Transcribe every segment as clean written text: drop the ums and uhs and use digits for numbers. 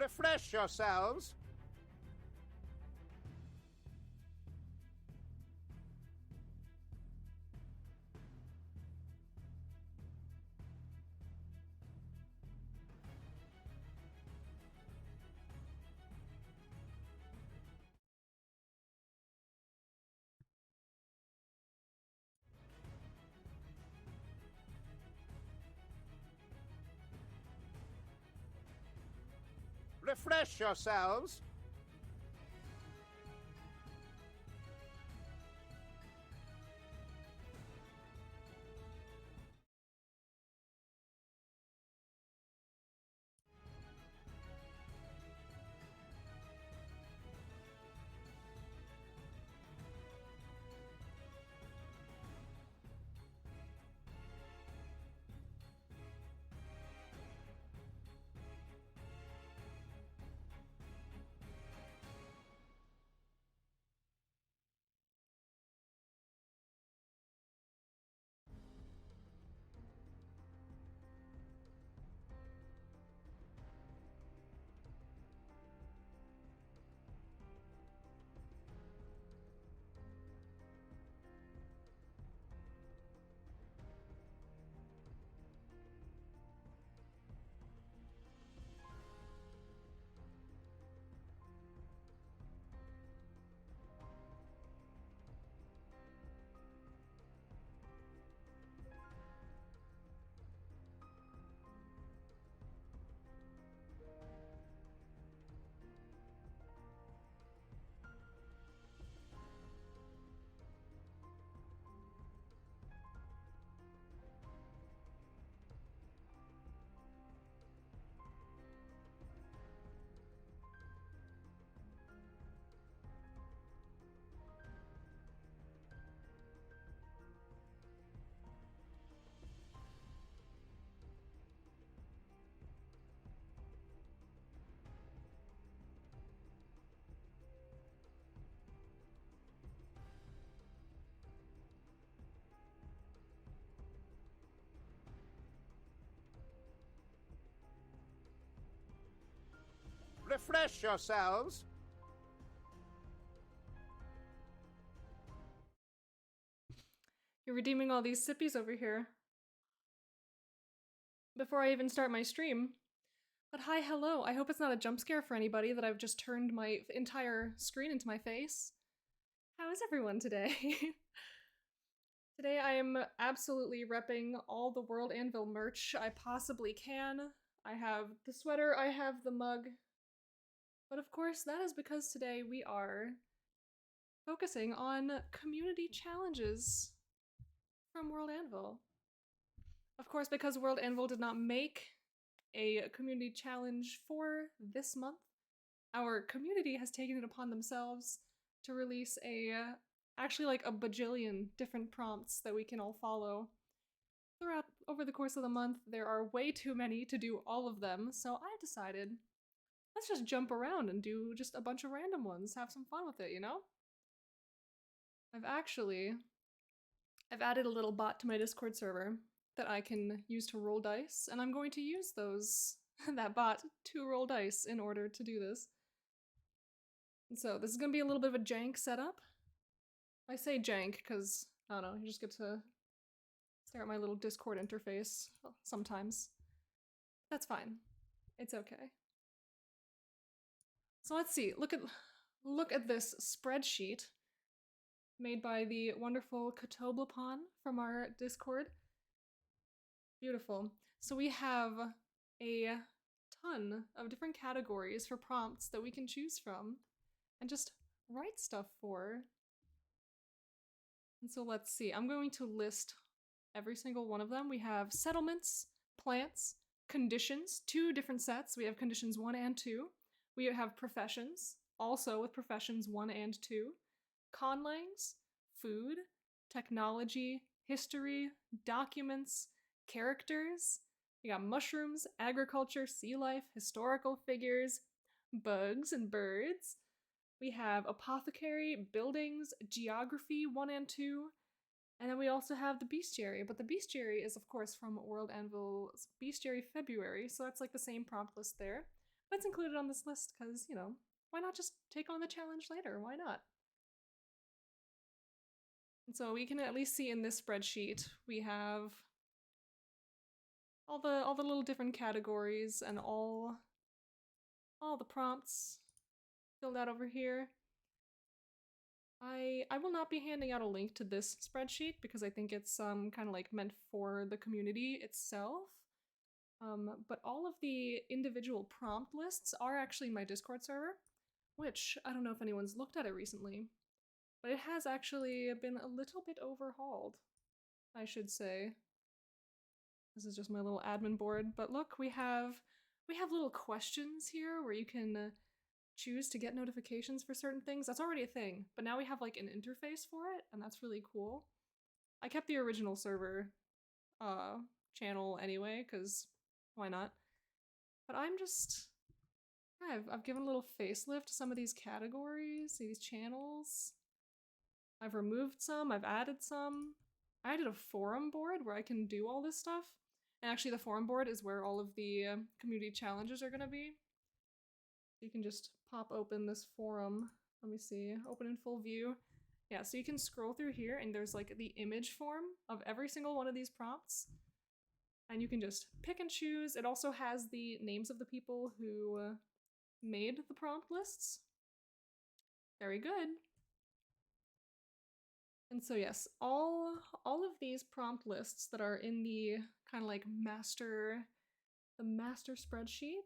Refresh yourselves. Refresh yourselves. Refresh yourselves. You're redeeming all these sippies over here before I even start my stream. But hi, hello. I hope it's not a jump scare for anybody that I've just turned my entire screen into my face. How is everyone today? Today I am absolutely repping all the World Anvil merch I possibly can. I have the sweater, I have the mug. But of course, that is because today we are focusing on community challenges from World Anvil. Of course, because World Anvil did not make a community challenge for this month, our community has taken it upon themselves to release actually like a bajillion different prompts that we can all follow throughout over the course of the month. There are way too many to do all of them, so I decided let's just jump around and do just a bunch of random ones, have some fun with it, you know? I've added a little bot to my Discord server that I can use to roll dice, and I'm going to use that bot to roll dice in order to do this. And so this is gonna be a little bit of a jank setup. I say jank because, I don't know, you just get to stare at my little Discord interface sometimes. That's fine. It's okay. So let's see, look at this spreadsheet made by the wonderful Katoblapan from our Discord. Beautiful. So we have a ton of different categories for prompts that we can choose from and just write stuff for. And so let's see, I'm going to list every single one of them. We have settlements, plants, conditions, 2 different sets. We have conditions 1 and 2. We have professions, also with professions 1 and 2. Conlangs, food, technology, history, documents, characters. We got mushrooms, agriculture, sea life, historical figures, bugs and birds. We have apothecary, buildings, geography 1 and 2. And then we also have the bestiary, but the bestiary is of course from World Anvil's Bestiary February, so that's like the same prompt list there. But it's included on this list because, you know, why not just take on the challenge later? Why not? And so we can at least see in this spreadsheet, we have all the little different categories and all the prompts filled out over here. I will not be handing out a link to this spreadsheet because I think it's kind of like meant for the community itself. But all of the individual prompt lists are actually in my Discord server, which I don't know if anyone's looked at it recently, but it has actually been a little bit overhauled, I should say. This is just my little admin board, but look, we have little questions here where you can choose to get notifications for certain things. That's already a thing, but now we have like an interface for it, and that's really cool. I kept the original server channel anyway, because why not? But I'm just, I've given a little facelift to some of these categories, these channels. I've removed some, I've added some. I added a forum board where I can do all this stuff. And actually the forum board is where all of the community challenges are gonna be. You can just pop open this forum. Let me see, open in full view. Yeah, so you can scroll through here and there's like the image form of every single one of these prompts. And you can just pick and choose. It also has the names of the people who made the prompt lists. Very good. And so yes, all of these prompt lists that are in the kind of like master spreadsheet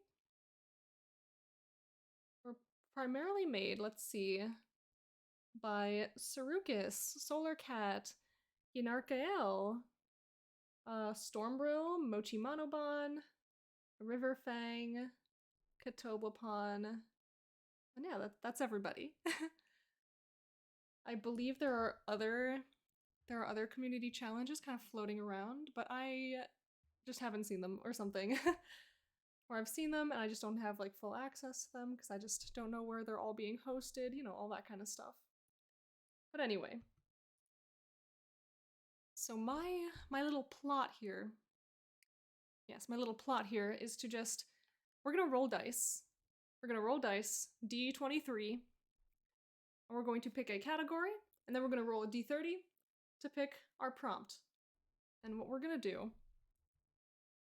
were primarily made, let's see, by Sarukis, Solarcat, Yinarkael, Stormbrill, Mochimanoban, Riverfang, Katobapon, and yeah, that's everybody. I believe there are other community challenges kind of floating around, but I just haven't seen them or something. Or I've seen them and I just don't have like full access to them because I just don't know where they're all being hosted, you know, all that kind of stuff. But anyway. So my little plot here, yes, my little plot here is to just, we're gonna roll dice. We're gonna roll dice, D23, and we're going to pick a category, and then we're gonna roll a D30 to pick our prompt. And what we're gonna do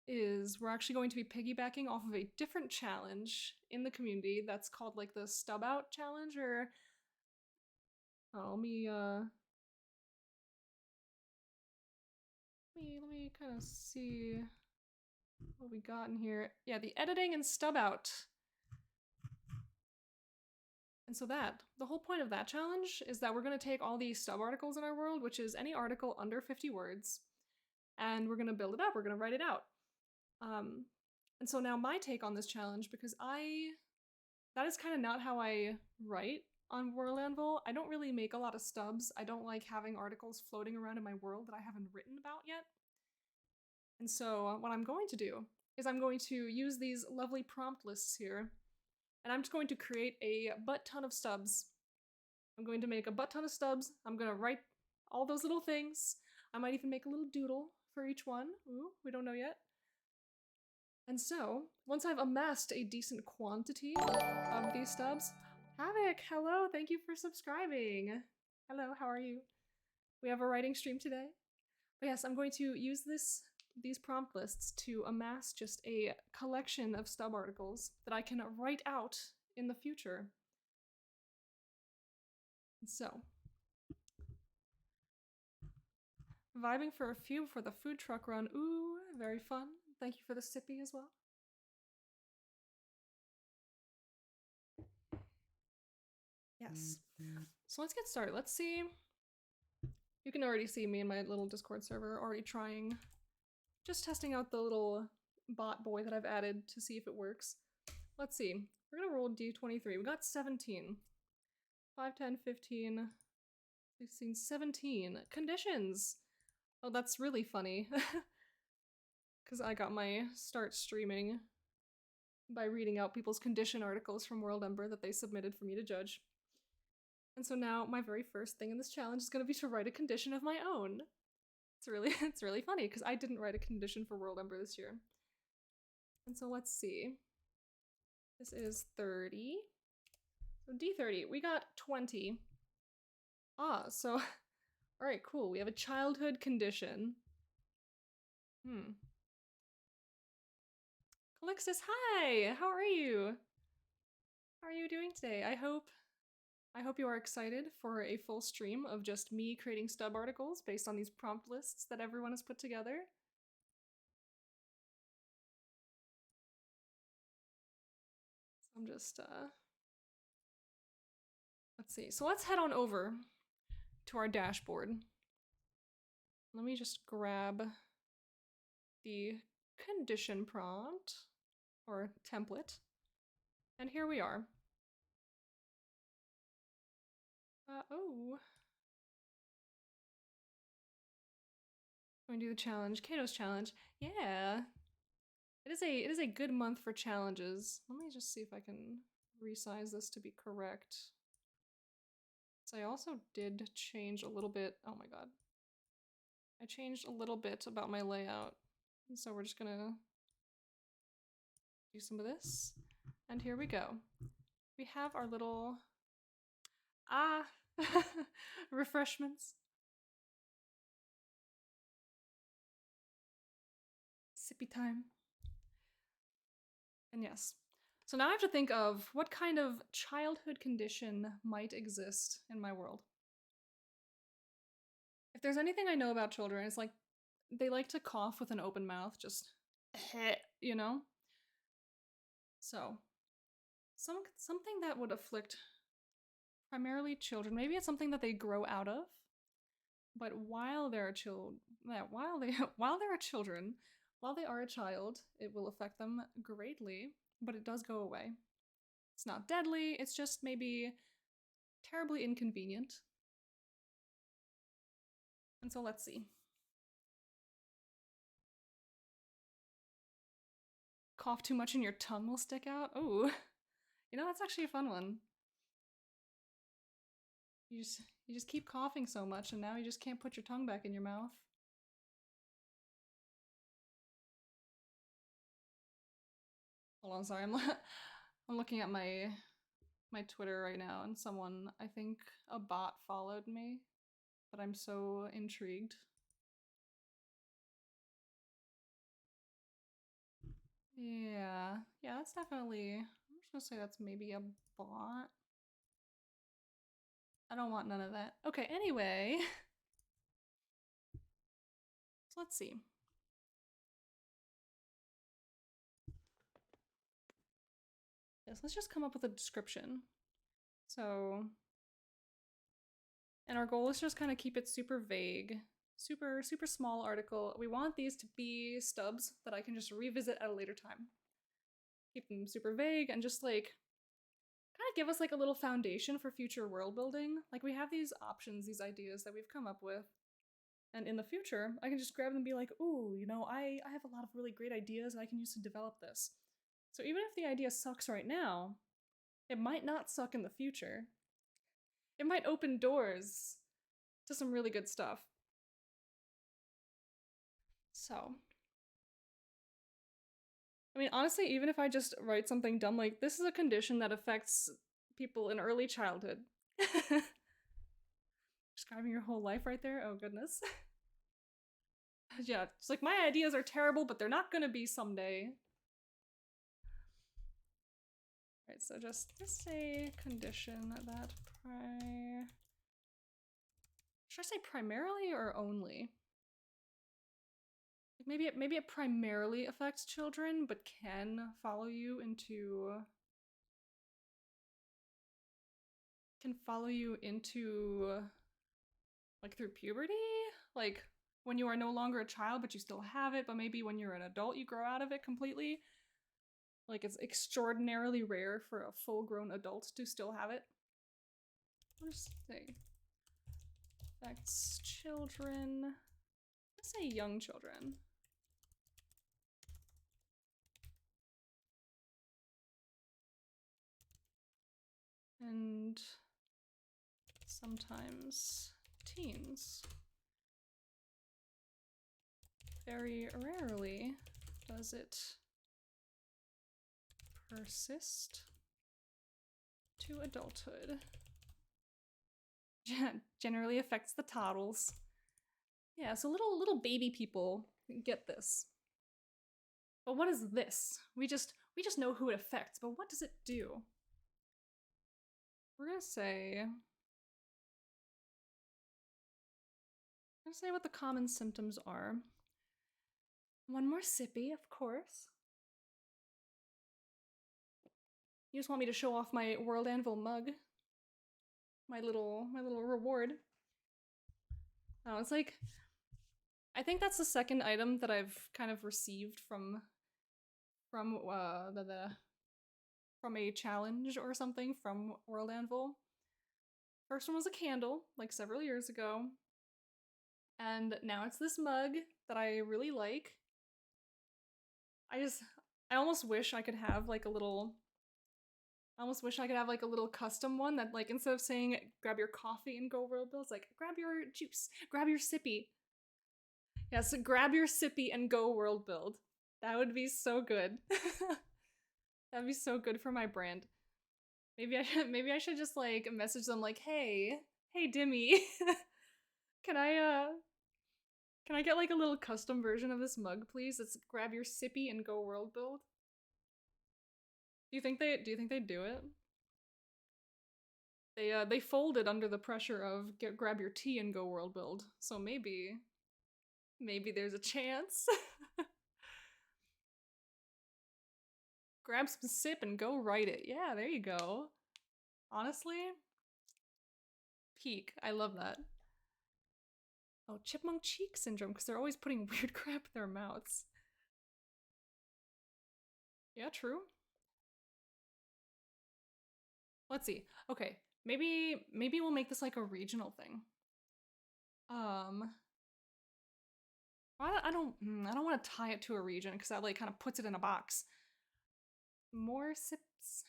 is we're actually going to be piggybacking off of a different challenge in the community that's called like the stub out challenge, or let me kind of see what we got in here. Yeah, the editing and stub out. And so the whole point of that challenge is that we're going to take all these stub articles in our world, which is any article under 50 words, and we're going to build it up, we're going to write it out. And so now my take on this challenge, because that is kind of not how I write on World Anvil. I don't really make a lot of stubs. I don't like having articles floating around in my world that I haven't written about yet. And so what I'm going to do is I'm going to use these lovely prompt lists here, and I'm just going to create a butt ton of stubs. I'm going to make a butt ton of stubs. I'm going to write all those little things. I might even make a little doodle for each one. Ooh, we don't know yet. And so, once I've amassed a decent quantity of these stubs, Havoc, hello, thank you for subscribing. Hello, how are you? We have a writing stream today. But yes, I'm going to use these prompt lists to amass just a collection of stub articles that I can write out in the future. So, vibing for a few for the food truck run. Ooh, very fun. Thank you for the sippy as well. Yes. So let's get started. Let's see. You can already see me in my little Discord server already trying, just testing out the little bot boy that I've added to see if it works. Let's see. We're gonna roll D23. We got 17. 5, 10, 15, 16, 17. Conditions! Oh, that's really funny. Because I got my start streaming by reading out people's condition articles from World Ember that they submitted for me to judge. And so now my very first thing in this challenge is going to be to write a condition of my own. It's really funny because I didn't write a condition for World Ember this year. And so let's see. This is 30. So D30, we got 20. Ah, so, alright, cool. We have a childhood condition. Calixtus, hi! How are you? How are you doing today? I hope you are excited for a full stream of just me creating stub articles based on these prompt lists that everyone has put together. So I'm just, let's see. So let's head on over to our dashboard. Let me just grab the condition prompt, or template. And here we are. Oh. Going to do the challenge, Kato's challenge. Yeah. It is a good month for challenges. Let me just see if I can resize this to be correct. So I also did change a little bit. Oh my god. I changed a little bit about my layout. And so we're just gonna do some of this. And here we go. We have our little refreshments. Sippy time. And yes. So now I have to think of what kind of childhood condition might exist in my world. If there's anything I know about children, it's like they like to cough with an open mouth, just you know? So something that would afflict primarily children. Maybe it's something that they grow out of. But while they're while they are a child, it will affect them greatly, but it does go away. It's not deadly, it's just maybe terribly inconvenient. And so let's see. Cough too much and your tongue will stick out? Oh, you know, that's actually a fun one. You just keep coughing so much and now you just can't put your tongue back in your mouth. Hold on, sorry, I'm looking at my Twitter right now and someone, I think a bot followed me, but I'm so intrigued. Yeah, that's definitely, I'm just gonna say that's maybe a bot. I don't want none of that. Okay, anyway. So let's see. Yes, let's just come up with a description. So, and our goal is just kind of keep it super vague, super small article. We want these to be stubs that I can just revisit at a later time. Keep them super vague and just like kind of give us like a little foundation for future world building. Like we have these options, these ideas that we've come up with. And in the future, I can just grab them and be like, ooh, you know, I have a lot of really great ideas and I can use to develop this. So even if the idea sucks right now, it might not suck in the future. It might open doors to some really good stuff. So, I mean, honestly, even if I just write something dumb like, this is a condition that affects people in early childhood. Describing your whole life right there? Oh, goodness. Yeah, it's like, my ideas are terrible, but they're not gonna be someday. Alright, so just say condition that should I say primarily or only? Maybe it primarily affects children, but can follow you into like through puberty? Like when you are no longer a child but you still have it, but maybe when you're an adult you grow out of it completely. Like it's extraordinarily rare for a full-grown adult to still have it. Let's say affects children. Let's say young children. And sometimes teens. Very rarely does it persist to adulthood. Generally affects the toddles. Yeah, so little baby people get this. But what is this? We just know who it affects, but what does it do? We're gonna say what the common symptoms are. One more sippy, of course. You just want me to show off my World Anvil mug. My little reward. Oh, it's like, I think that's the second item that I've kind of received from a challenge or something from World Anvil. First one was a candle, like several years ago. And now it's this mug that I really like. I almost wish I could have like a little custom one that, like, instead of saying grab your coffee and go world build, it's like grab your juice, grab your sippy. Yes, grab your sippy and go world build. That would be so good. That'd be so good for my brand. Maybe I should just like message them like, hey Dimmy, can I get like a little custom version of this mug, please? It's grab your sippy and go world build. Do you think they'd do it? They folded under the pressure of grab your tea and go world build. So maybe there's a chance. Grab some sip and go write it. Yeah, there you go. Honestly, peak. I love that. Oh, chipmunk cheek syndrome, because they're always putting weird crap in their mouths. Yeah, true. Let's see. Okay, maybe we'll make this like a regional thing. I don't want to tie it to a region because that like kind of puts it in a box. More sips.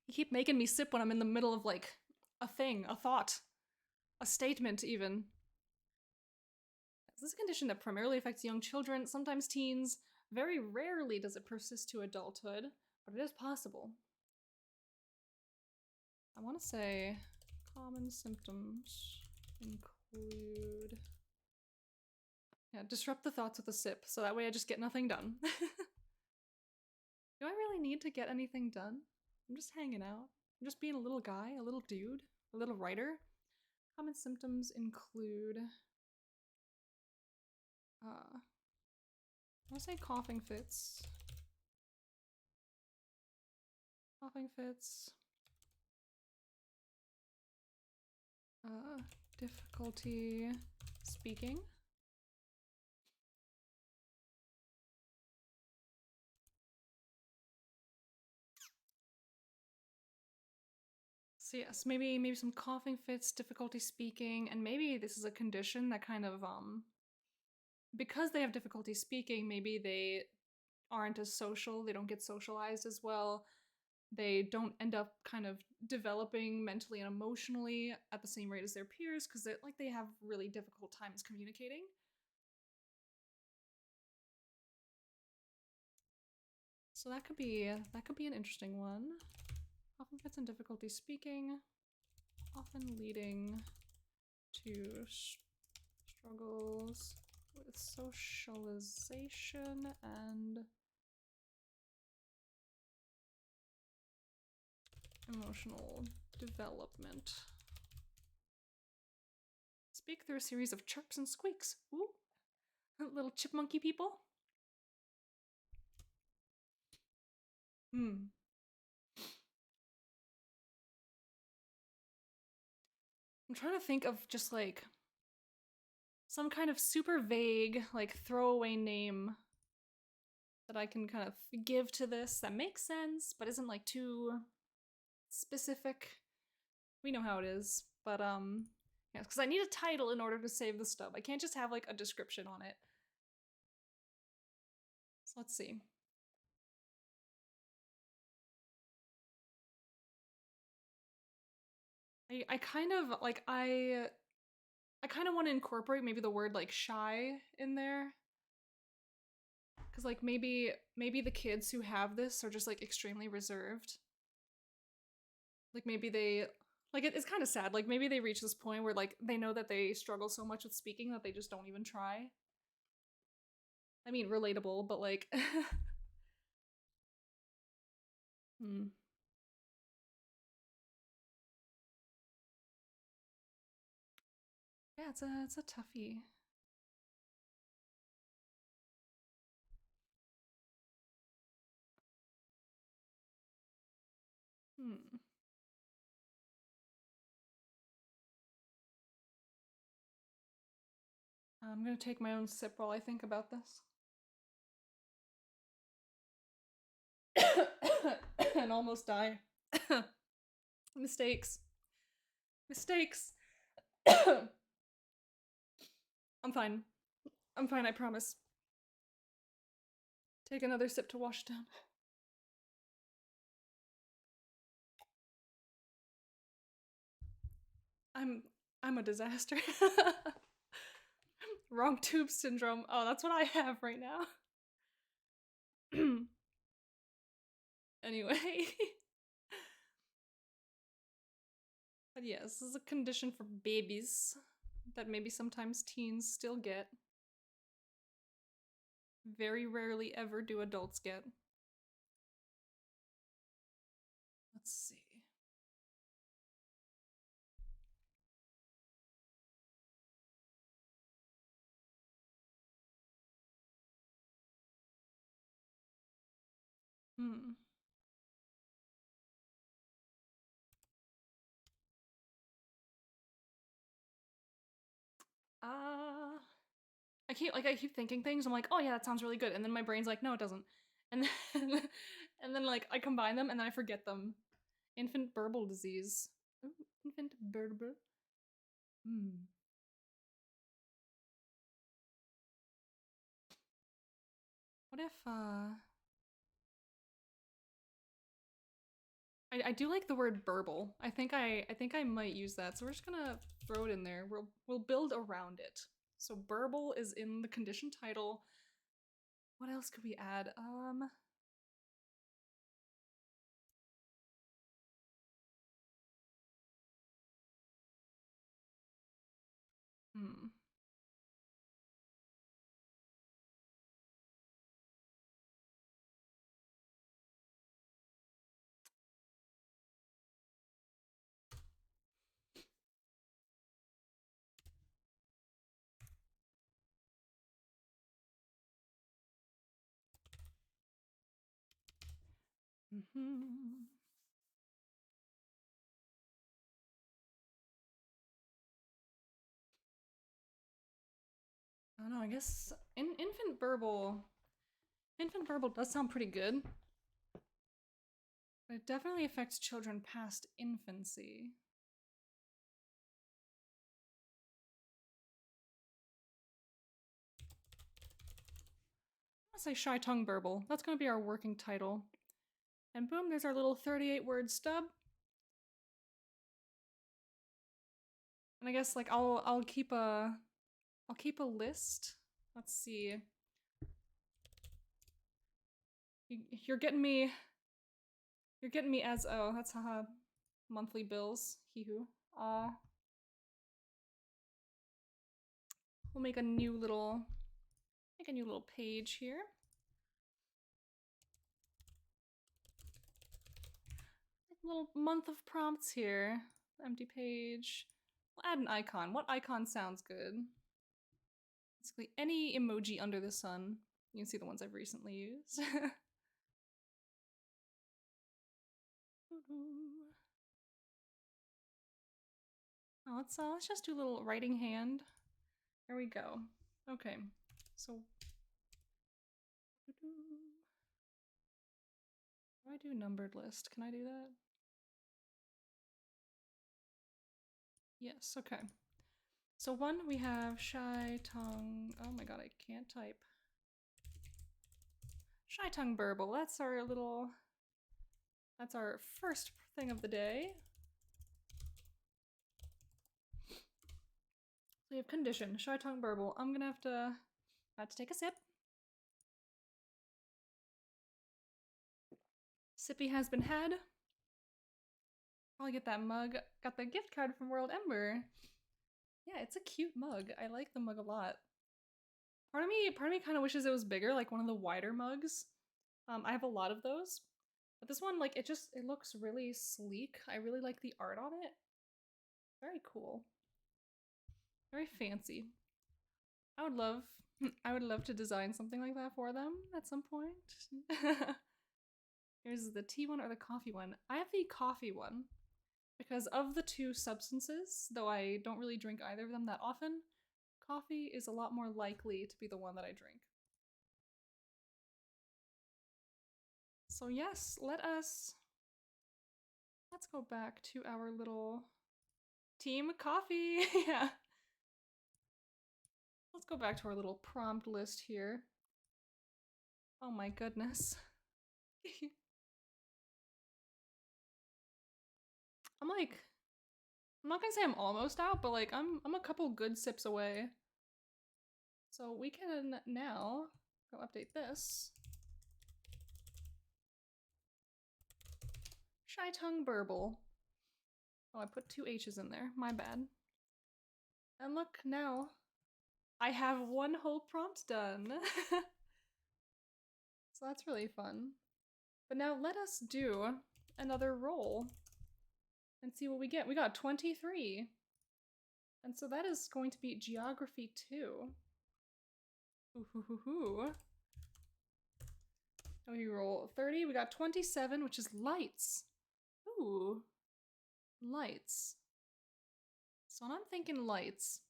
You keep making me sip when I'm in the middle of like a thing, a thought, a statement even. This is a condition that primarily affects young children, sometimes teens. Very rarely does it persist to adulthood, but it is possible. I want to say common symptoms include... Yeah, disrupt the thoughts with a sip, so that way I just get nothing done. Do I really need to get anything done? I'm just hanging out. I'm just being a little guy, a little dude, a little writer. Common symptoms include... I want to say coughing fits. Coughing fits. Difficulty speaking. So yes, maybe some coughing fits, difficulty speaking, and maybe this is a condition that kind of because they have difficulty speaking, maybe they aren't as social, they don't get socialized as well. They don't end up kind of developing mentally and emotionally at the same rate as their peers because they have really difficult times communicating. So that could be an interesting one. Often fits in difficulty speaking, often leading to struggles with socialization and emotional development. Speak through a series of chirps and squeaks. Ooh, little chipmunky people. I'm trying to think of just like some kind of super vague, like throwaway name that I can kind of give to this that makes sense, but isn't like too specific. We know how it is, but yeah, because I need a title in order to save the stub. I can't just have like a description on it. So let's see. I kind of like I kind of want to incorporate maybe the word like shy in there. Cause like maybe the kids who have this are just like extremely reserved. Like maybe they like it's kind of sad. Like maybe they reach this point where like they know that they struggle so much with speaking that they just don't even try. I mean, relatable, but like hmm. Yeah, it's a toughie. Hmm. I'm gonna take my own sip while I think about this. And almost die. Mistakes. Mistakes. I'm fine. I'm fine, I promise. Take another sip to wash down. I'm I'm a disaster. Wrong tube syndrome. Oh, that's what I have right now. Anyway. But yes, this is a condition for babies that maybe sometimes teens still get. Very rarely ever do adults get. Let's see. Hmm. Uh I keep thinking things. I'm like, oh yeah, that sounds really good, and then my brain's like, no, it doesn't. And then and then like I combine them and then I forget them. Infant burble disease. Ooh, infant burble. Hmm. What if I do like the word burble. I think I might use that. So we're just gonna throw it in there. We'll build around it. So burble is in the condition title. What else could we add? Hmm. Mm-hmm. I don't know. I guess infant burble does sound pretty good, but it definitely affects children past infancy. I'll say shy tongue burble. That's gonna be our working title. And boom, there's our little 38-word stub. And I guess like I'll keep a list. Let's see. You're getting me. You're getting me as oh that's haha monthly bills. Hee hoo. We'll make a new little page here. A little month of prompts here. Empty page. We'll add an icon. What icon sounds good? Basically any emoji under the sun. You can see the ones I've recently used. Oh, let's just do a little writing hand. There we go. Okay, so do I do numbered list? Can I do that? Yes. Okay. So one we have shy tongue. Oh my god, I can't type. Shy tongue burble. That's our little. That's our first thing of the day. So we have condition, shy tongue burble. I'm gonna have to take a sip. Sippy has been had. Probably get that mug. Got the gift card from World Ember. Yeah, it's a cute mug. I like the mug a lot. Part of me kind of wishes it was bigger, like one of the wider mugs. I have a lot of those, but this one, like, it looks really sleek. I really like the art on it. Very cool. Very fancy. I would love, I would love to design something like that for them at some point. Here's the tea one or the coffee one. I have the coffee one because of the two substances, though I don't really drink either of them that often. Coffee is a lot more likely to be the one that I drink. So yes, let's go back to our little team coffee. Yeah. Let's go back to our little prompt list here. Oh my goodness. I'm not gonna say I'm almost out, but like I'm a couple good sips away. So we can now go update this. Shy Tongue Burble. Oh, I put 2 H's in there. My bad. And look, now I have one whole prompt done. So that's really fun. But now let us do another roll and see what we get. We got 23. And so that is going to be Geography 2. Ooh. And we roll 30. We got 27, which is lights. Ooh. Lights. So when I'm thinking lights,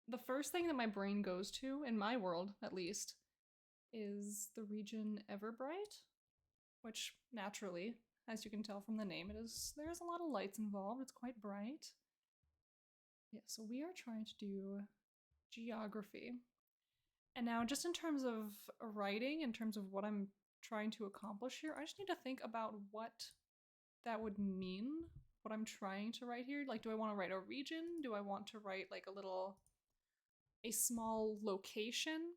the first thing that my brain goes to, in my world at least, is the region Everbright, which naturally, as you can tell from the name, there's a lot of lights involved. It's quite bright. Yeah, so we are trying to do geography. And now just in terms of writing, in terms of what I'm trying to accomplish here, I just need to think about what that would mean, what I'm trying to write here. Like, do I want to write a region? Do I want to write like a small location?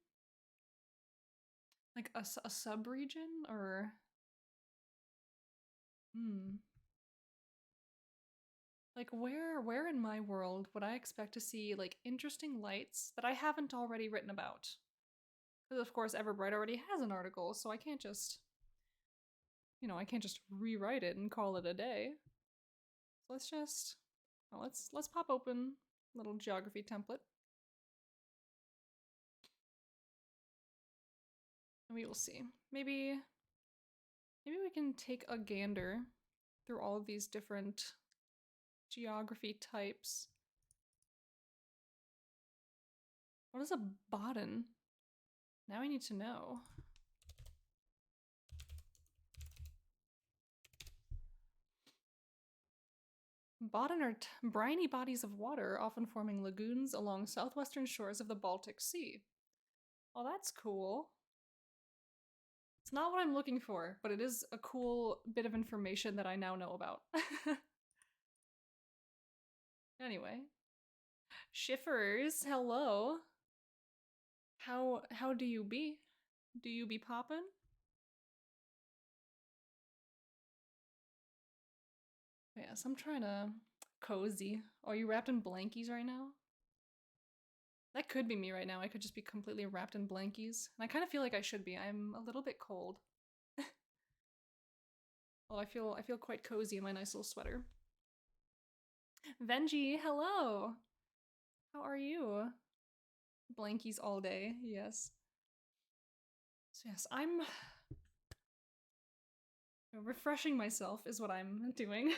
Like a sub-region, or like where in my world would I expect to see like interesting lights that I haven't already written about? Because of course Everbright already has an article, so I can't just, I can't just rewrite it and call it a day. So let's pop open a little geography template. And we will see. Maybe we can take a gander through all of these different geography types. What is a bodden? Now I need to know. Bodden are briny bodies of water, often forming lagoons along southwestern shores of the Baltic Sea. Oh, that's cool. It's not what I'm looking for, but it is a cool bit of information that I now know about. Anyway. Shiffers, hello. How do you be? Do you be poppin'? Yes, I'm trying to cozy. Are you wrapped in blankies right now? That could be me right now. I could just be completely wrapped in blankies. And I kind of feel like I should be. I'm a little bit cold. Oh, I feel quite cozy in my nice little sweater. Venji, hello! How are you? Blankies all day, yes. So yes, I'm refreshing myself is what I'm doing.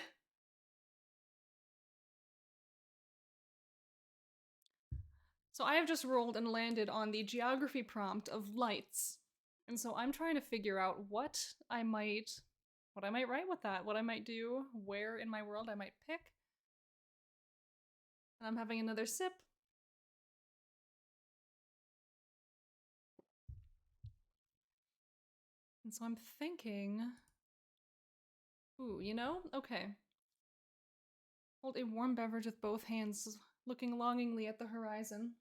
So I have just rolled and landed on the geography prompt of lights. And so I'm trying to figure out what I might write with that, what I might do, where in my world I might pick. And I'm having another sip. And so I'm thinking, ooh, okay. Hold a warm beverage with both hands, looking longingly at the horizon.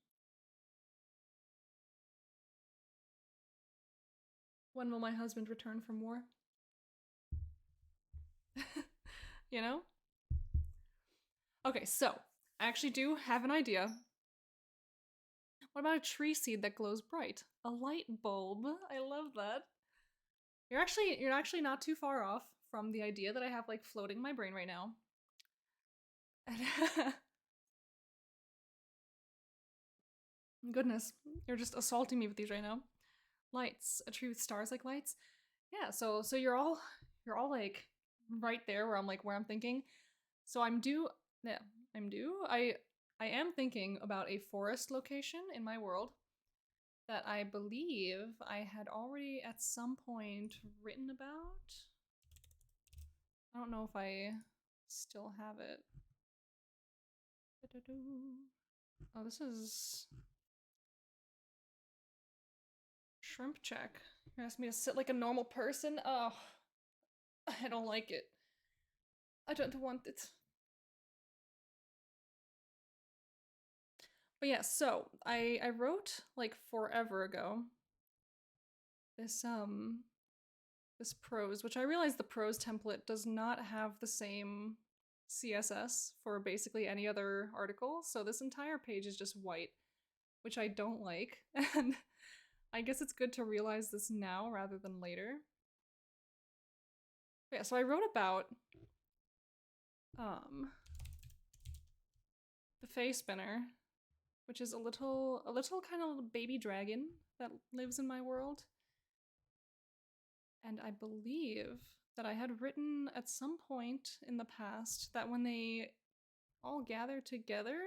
When will my husband return from war? You know? Okay, so I actually do have an idea. What about a tree seed that glows bright? A light bulb. I love that. You're actually not too far off from the idea that I have like floating in my brain right now. Goodness, you're just assaulting me with these right now. Lights, a tree with stars like lights. Yeah, so you're all like right there where I'm thinking. So I'm due. Yeah, I'm due. I am thinking about a forest location in my world that I believe I had already at some point written about. I don't know if I still have it. Oh, this is shrimp check. You asked me to sit like a normal person? Oh, I don't like it. I don't want it. But yeah, so I wrote like forever ago this this prose, which I realize the prose template does not have the same CSS for basically any other article, so this entire page is just white, which I don't like, and I guess it's good to realize this now rather than later. But yeah, so I wrote about um the Face Spinner, which is a little kind of baby dragon that lives in my world. And I believe that I had written at some point in the past that when they all gather together,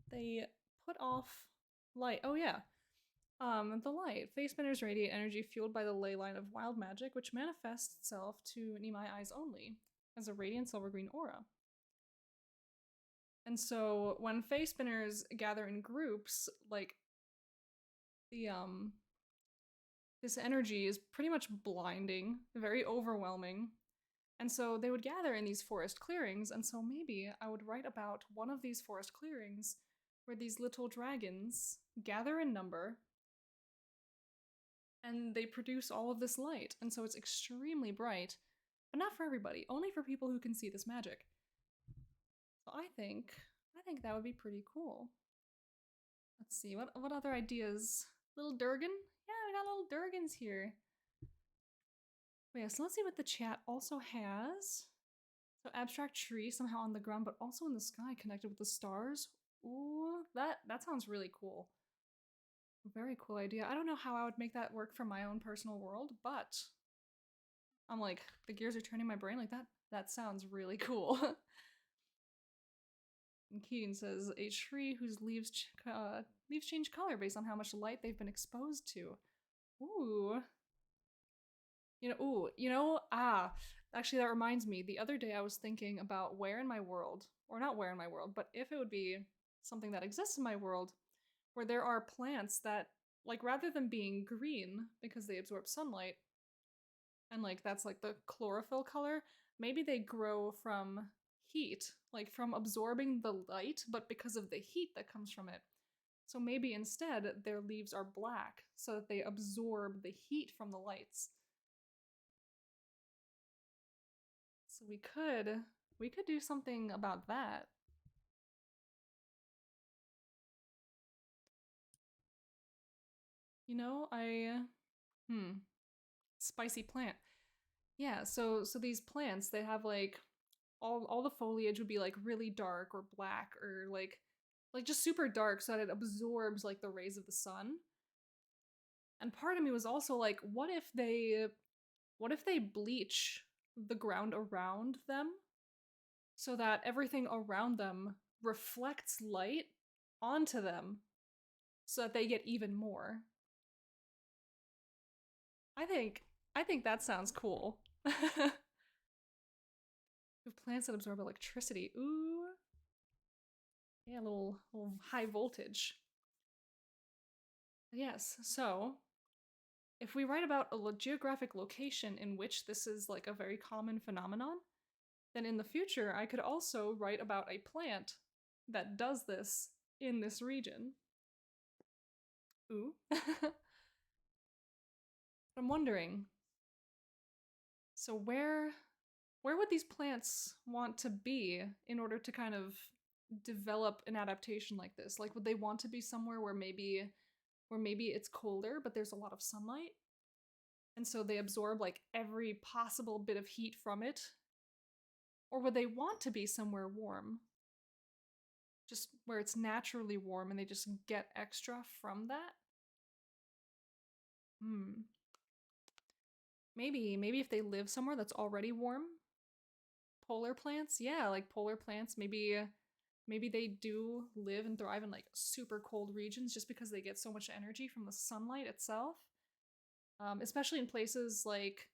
they put off light. Oh yeah. The light. Face spinners radiate energy fueled by the ley line of wild magic, which manifests itself to Nimai eyes only as a radiant silver green aura. And so when face spinners gather in groups, like the this energy is pretty much blinding, very overwhelming. And so they would gather in these forest clearings, and so maybe I would write about one of these forest clearings where these little dragons gather in number and they produce all of this light. And so it's extremely bright, but not for everybody, only for people who can see this magic. So I think that would be pretty cool. Let's see, what other ideas? Little Durgan? Yeah, we got little Durgans here. But yeah, so let's see what the chat also has. So abstract tree somehow on the ground, but also in the sky, connected with the stars. Ooh, that sounds really cool. Very cool idea. I don't know how I would make that work for my own personal world, but I'm like, the gears are turning in my brain like that. That sounds really cool. And Keaton says a tree whose leaves change color based on how much light they've been exposed to. Ooh. Actually, that reminds me. The other day I was thinking about where in my world, or not where in my world, but if it would be something that exists in my world, where there are plants that, like, rather than being green because they absorb sunlight, and like that's like the chlorophyll color, maybe they grow from heat, like from absorbing the light, but because of the heat that comes from it. So maybe instead their leaves are black so that they absorb the heat from the lights. So we could do something about that. You know, I spicy plant. Yeah, so these plants, they have like all the foliage would be like really dark or black or like just super dark so that it absorbs like the rays of the sun. And part of me was also like, what if they bleach the ground around them so that everything around them reflects light onto them so that they get even more. I think I think that sounds cool. With plants that absorb electricity. Ooh. Yeah, a little high voltage. Yes, so if we write about a geographic location in which this is like a very common phenomenon, then in the future I could also write about a plant that does this in this region. Ooh. I'm wondering, so where would these plants want to be in order to kind of develop an adaptation like this? Like, would they want to be somewhere where maybe it's colder, but there's a lot of sunlight? And so they absorb like every possible bit of heat from it? Or would they want to be somewhere warm? Just where it's naturally warm and they just get extra from that? Hmm. Maybe if they live somewhere that's already warm? Polar plants? Yeah, like polar plants, maybe they do live and thrive in like super cold regions just because they get so much energy from the sunlight itself. Especially in places like,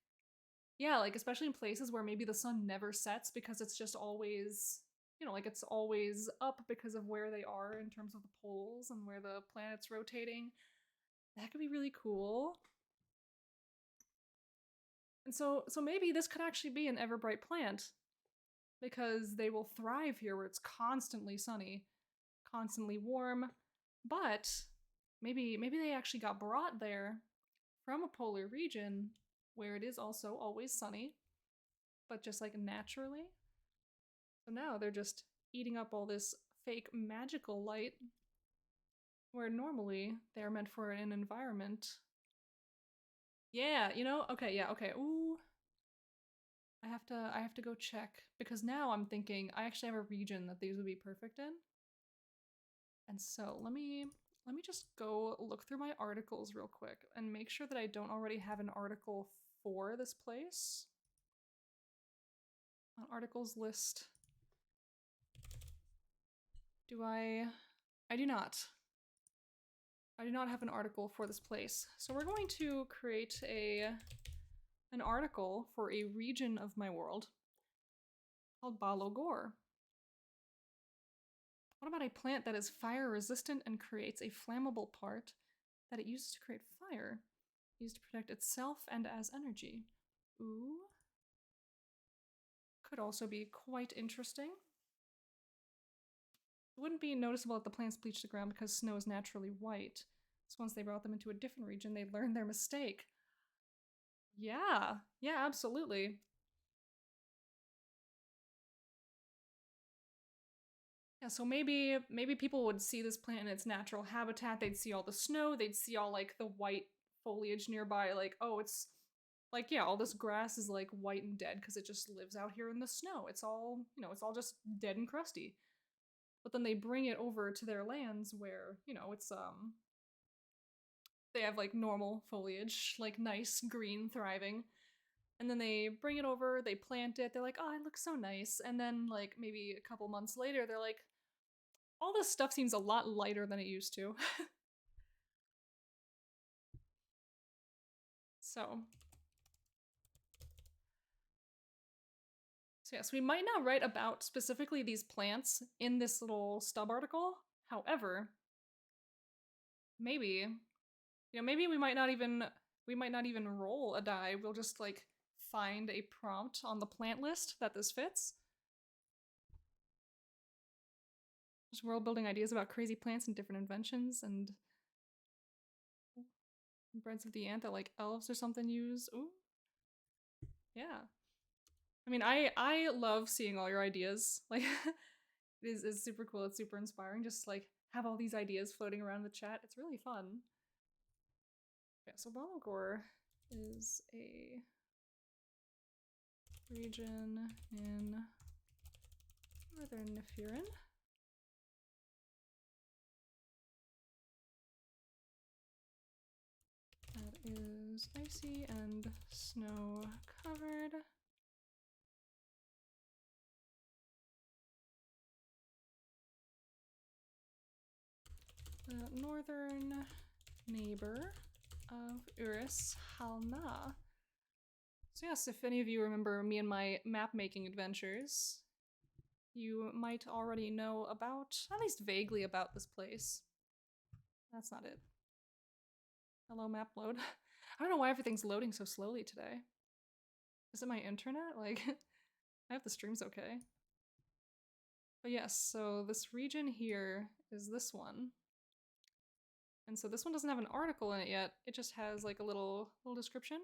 yeah, like especially in places where maybe the sun never sets because it's just always, like it's always up because of where they are in terms of the poles and where the planet's rotating. That could be really cool. And so maybe this could actually be an Everbright plant because they will thrive here where it's constantly sunny, constantly warm, but maybe they actually got brought there from a polar region where it is also always sunny, but just like naturally. So now they're just eating up all this fake magical light where normally they're meant for an environment. Yeah, okay, yeah, okay. Ooh. I have to go check because now I'm thinking I actually have a region that these would be perfect in. And so let me just go look through my articles real quick and make sure that I don't already have an article for this place. On articles list. Do I do not. I do not have an article for this place. So we're going to create an article for a region of my world called Balogor. What about a plant that is fire resistant and creates a flammable part that it uses to create fire, used to protect itself and as energy? Ooh. Could also be quite interesting. It wouldn't be noticeable that the plants bleach the ground because snow is naturally white. So once they brought them into a different region, they learned their mistake. Yeah, absolutely. Yeah, so maybe people would see this plant in its natural habitat. They'd see all the snow. They'd see all like the white foliage nearby. Like, oh, it's like, yeah, all this grass is like white and dead because it just lives out here in the snow. It's all, it's all just dead and crusty. But then they bring it over to their lands where, it's they have like normal foliage, like nice green thriving. And then they bring it over, they plant it, they're like, oh, it looks so nice. And then like maybe a couple months later, they're like, all this stuff seems a lot lighter than it used to. So yes, we might not write about specifically these plants in this little stub article. However, maybe, maybe we might not even roll a die. We'll just like find a prompt on the plant list that this fits. Just world building ideas about crazy plants and different inventions and breads of the ant that like elves or something use. Ooh. Yeah. I mean, I love seeing all your ideas. Like it's super cool. It's super inspiring. Just like have all these ideas floating around the chat. It's really fun. Yeah, so Balogor is a region in northern Nifirin. That is icy and snow covered. The northern neighbor of Uris Halna. So yes, if any of you remember me and my map-making adventures, you might already know about, at least vaguely about this place. That's not it. Hello, map load. I don't know why everything's loading so slowly today. Is it my internet? Like, I hope the stream's okay. But yes, so this region here is this one. And so this one doesn't have an article in it yet. It just has like a little description.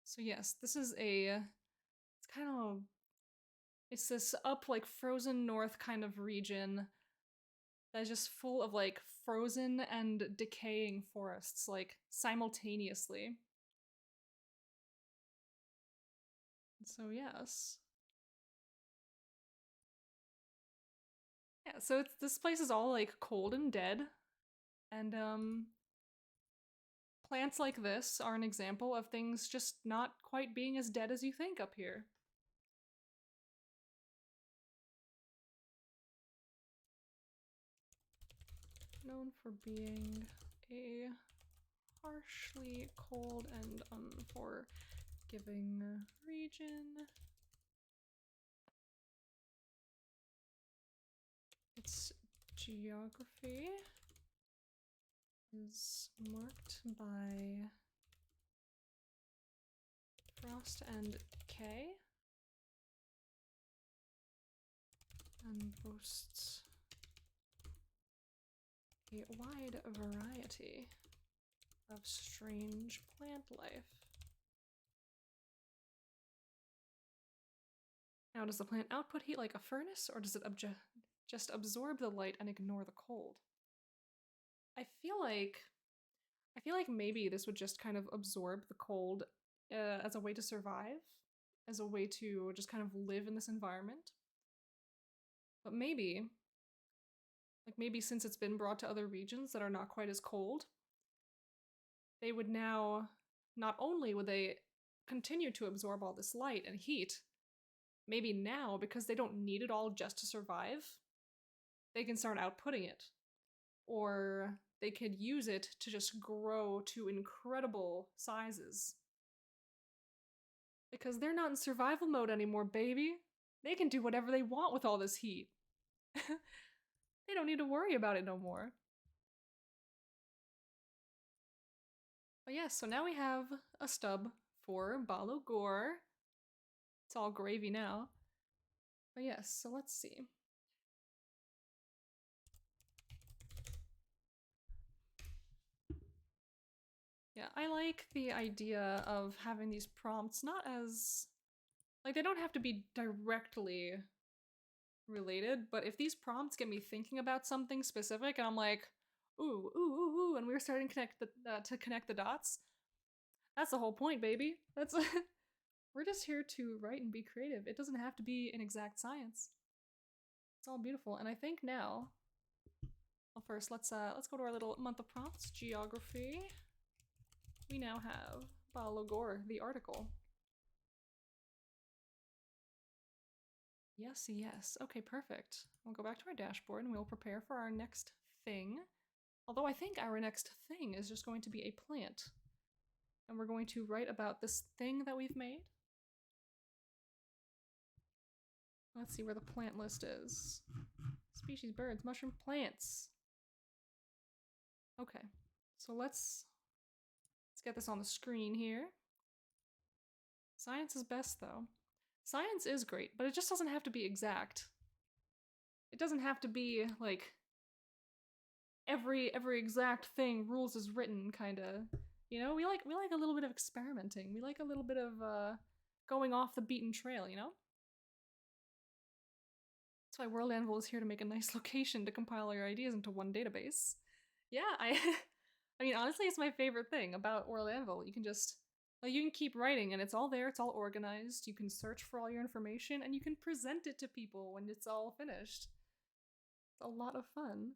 So yes, this is it's kind of, it's this up like frozen north kind of region that's just full of like frozen and decaying forests, like simultaneously. So yes. Yeah, so it's this place is all like cold and dead. And plants like this are an example of things just not quite being as dead as you think up here. Known for being a harshly cold and unforgiving region. Its geography is marked by frost and decay, and boasts a wide variety of strange plant life. Now, does the plant output heat like a furnace, or does it just absorb the light and ignore the cold? I feel like maybe this would just kind of absorb the cold as a way to survive, as a way to just kind of live in this environment. But maybe, like maybe since it's been brought to other regions that are not quite as cold, they would now, not only would they continue to absorb all this light and heat, maybe now, because they don't need it all just to survive, they can start outputting it. Or they could use it to just grow to incredible sizes. Because they're not in survival mode anymore, baby. They can do whatever they want with all this heat. They don't need to worry about it no more. But yes, so now we have a stub for Balogor. It's all gravy now. But yes, so let's see. Yeah, I like the idea of having these prompts not as, like, they don't have to be directly related, but if these prompts get me thinking about something specific and I'm like, ooh, ooh, ooh, ooh, and we're starting to connect the dots, that's the whole point, baby. That's we're just here to write and be creative. It doesn't have to be an exact science. It's all beautiful. And I think now, well, first let's go to our little month of prompts. Geography. We now have Balogor, the article. Yes, yes. Okay, perfect. We'll go back to our dashboard and we'll prepare for our next thing. Although I think our next thing is just going to be a plant. And we're going to write about this thing that we've made. Let's see where the plant list is. Species, birds, mushroom, plants. Okay, so let's get this on the screen here. Science is best though. Science is great, but it just doesn't have to be exact. It doesn't have to be like every exact thing rules is written kinda. You know, we like a little bit of experimenting. We like a little bit of going off the beaten trail, you know? That's why World Anvil is here to make a nice location to compile all your ideas into one database. Yeah, I mean, honestly, it's my favorite thing about World Anvil. You can just, like, you can keep writing and it's all there, it's all organized. You can search for all your information and you can present it to people when it's all finished. It's a lot of fun.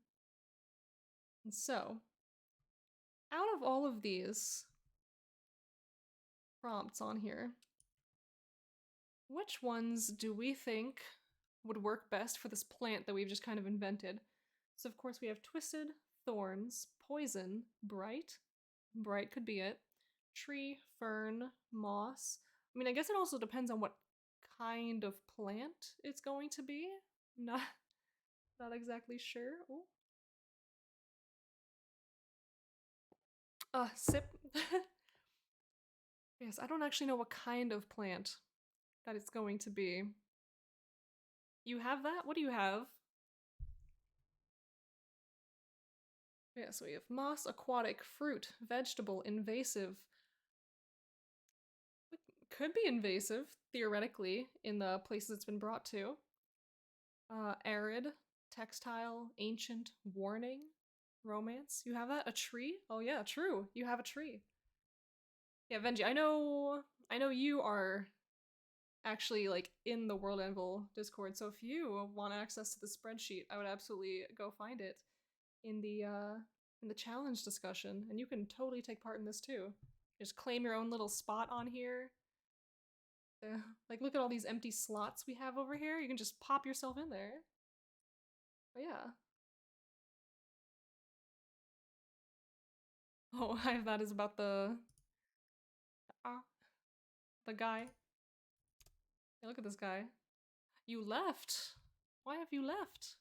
And so, out of all of these prompts on here, which ones do we think would work best for this plant that we've just kind of invented? So of course we have twisted, thorns, poison, bright. Bright could be it. Tree, fern, moss. I mean, I guess it also depends on what kind of plant it's going to be. Not exactly sure. Oh. Sip. Yes, I don't actually know what kind of plant that it's going to be. You have that? What do you have? Yeah, so we have moss, aquatic, fruit, vegetable, invasive. could be invasive, theoretically, in the places it's been brought to. Arid, textile, ancient, warning, romance. You have that? A tree? Oh yeah, true. You have a tree. Yeah, Venji, I know you are actually like in the World Anvil Discord, so if you want access to the spreadsheet, I would absolutely go find it in the challenge discussion, and you can totally take part in this too. Just claim your own little spot on here. Like, look at all these empty slots we have over here. You can just pop yourself in there. But yeah. Oh, that is about uh, the guy. Hey, look at this guy. You left. Why have you left?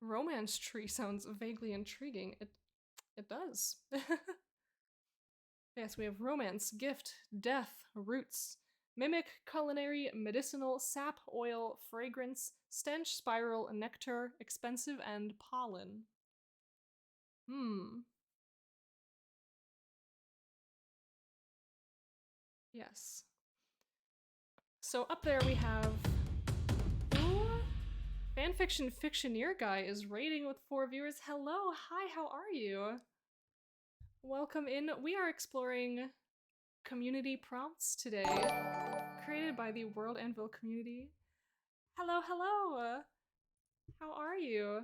Romance tree sounds vaguely intriguing. It does. Yes, we have romance, gift, death, roots, mimic, culinary, medicinal, sap, oil, fragrance, stench, spiral, nectar, expensive, and pollen. Yes. So up there we have... Ooh, fanfiction fictioneer guy is rating with 4 viewers. Hello, hi, how are you? Welcome in. We are exploring community prompts today, created by the World Anvil community. Hello, hello! How are you?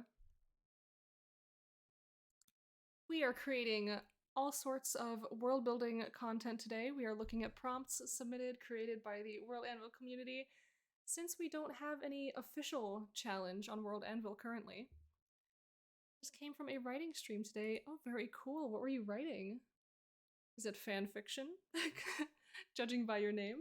We are creating all sorts of world building content today. We are looking at prompts submitted, created by the World Anvil community, since we don't have any official challenge on World Anvil currently. This came from a writing stream today. Oh, very cool. What were you writing? Is it fan fiction? Judging by your name?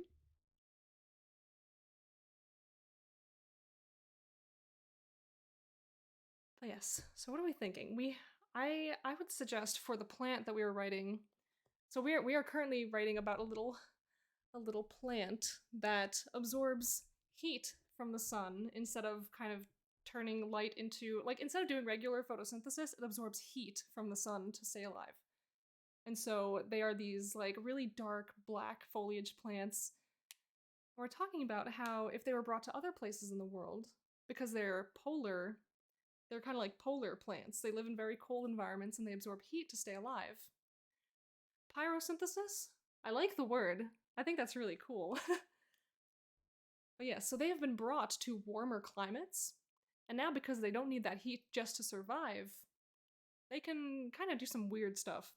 But yes, so what are we thinking? I would suggest for the plant that we were writing. So we are currently writing about a little plant that absorbs heat from the sun instead of kind of turning light into, like, instead of doing regular photosynthesis, it absorbs heat from the sun to stay alive. And so they are these like really dark black foliage plants. We're talking about how if they were brought to other places in the world, because they're polar, they're kind of like polar plants. They live in very cold environments and they absorb heat to stay alive. Pyrosynthesis? I like the word. I think that's really cool. But yeah, so they have been brought to warmer climates, and now because they don't need that heat just to survive, they can kind of do some weird stuff.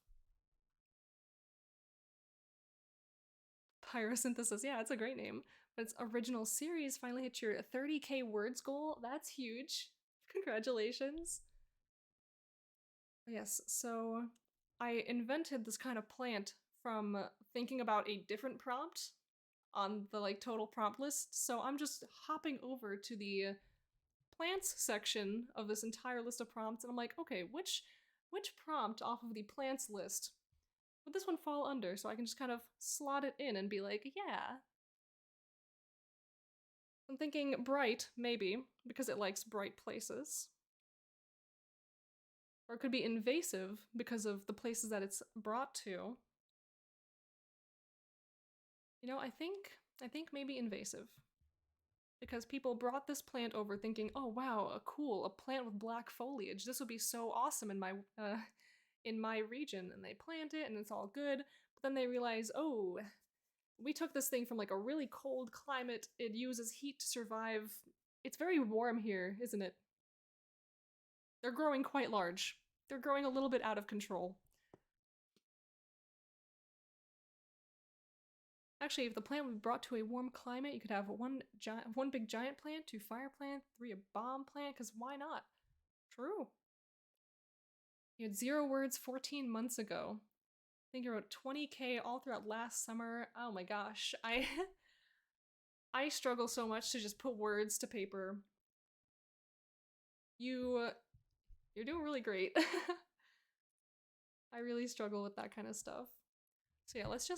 Pyrosynthesis, yeah, it's a great name. But its original series finally hit your 30k words goal. That's huge. Congratulations. Yes, so I invented this kind of plant from thinking about a different prompt on the like total prompt list. So I'm just hopping over to the plants section of this entire list of prompts, and I'm like, okay, which prompt off of the plants list would this one fall under? So I can just kind of slot it in and be like, yeah. I'm thinking bright, maybe, because it likes bright places. Or it could be invasive because of the places that it's brought to. You know, I think maybe invasive. Because people brought this plant over thinking, oh wow, a plant with black foliage. This would be so awesome in my region. And they plant it and it's all good. But then they realize, oh, we took this thing from like a really cold climate. It uses heat to survive. It's very warm here, isn't it? They're growing quite large. They're growing a little bit out of control. Actually, if the plant was brought to a warm climate, you could have one big giant plant, 2 fire plant, 3 a bomb plant, because why not? True. You had 0 words 14 months ago. I think you wrote 20k all throughout last summer. Oh my gosh. I struggle so much to just put words to paper. You're doing really great. I really struggle with that kind of stuff. So yeah, let's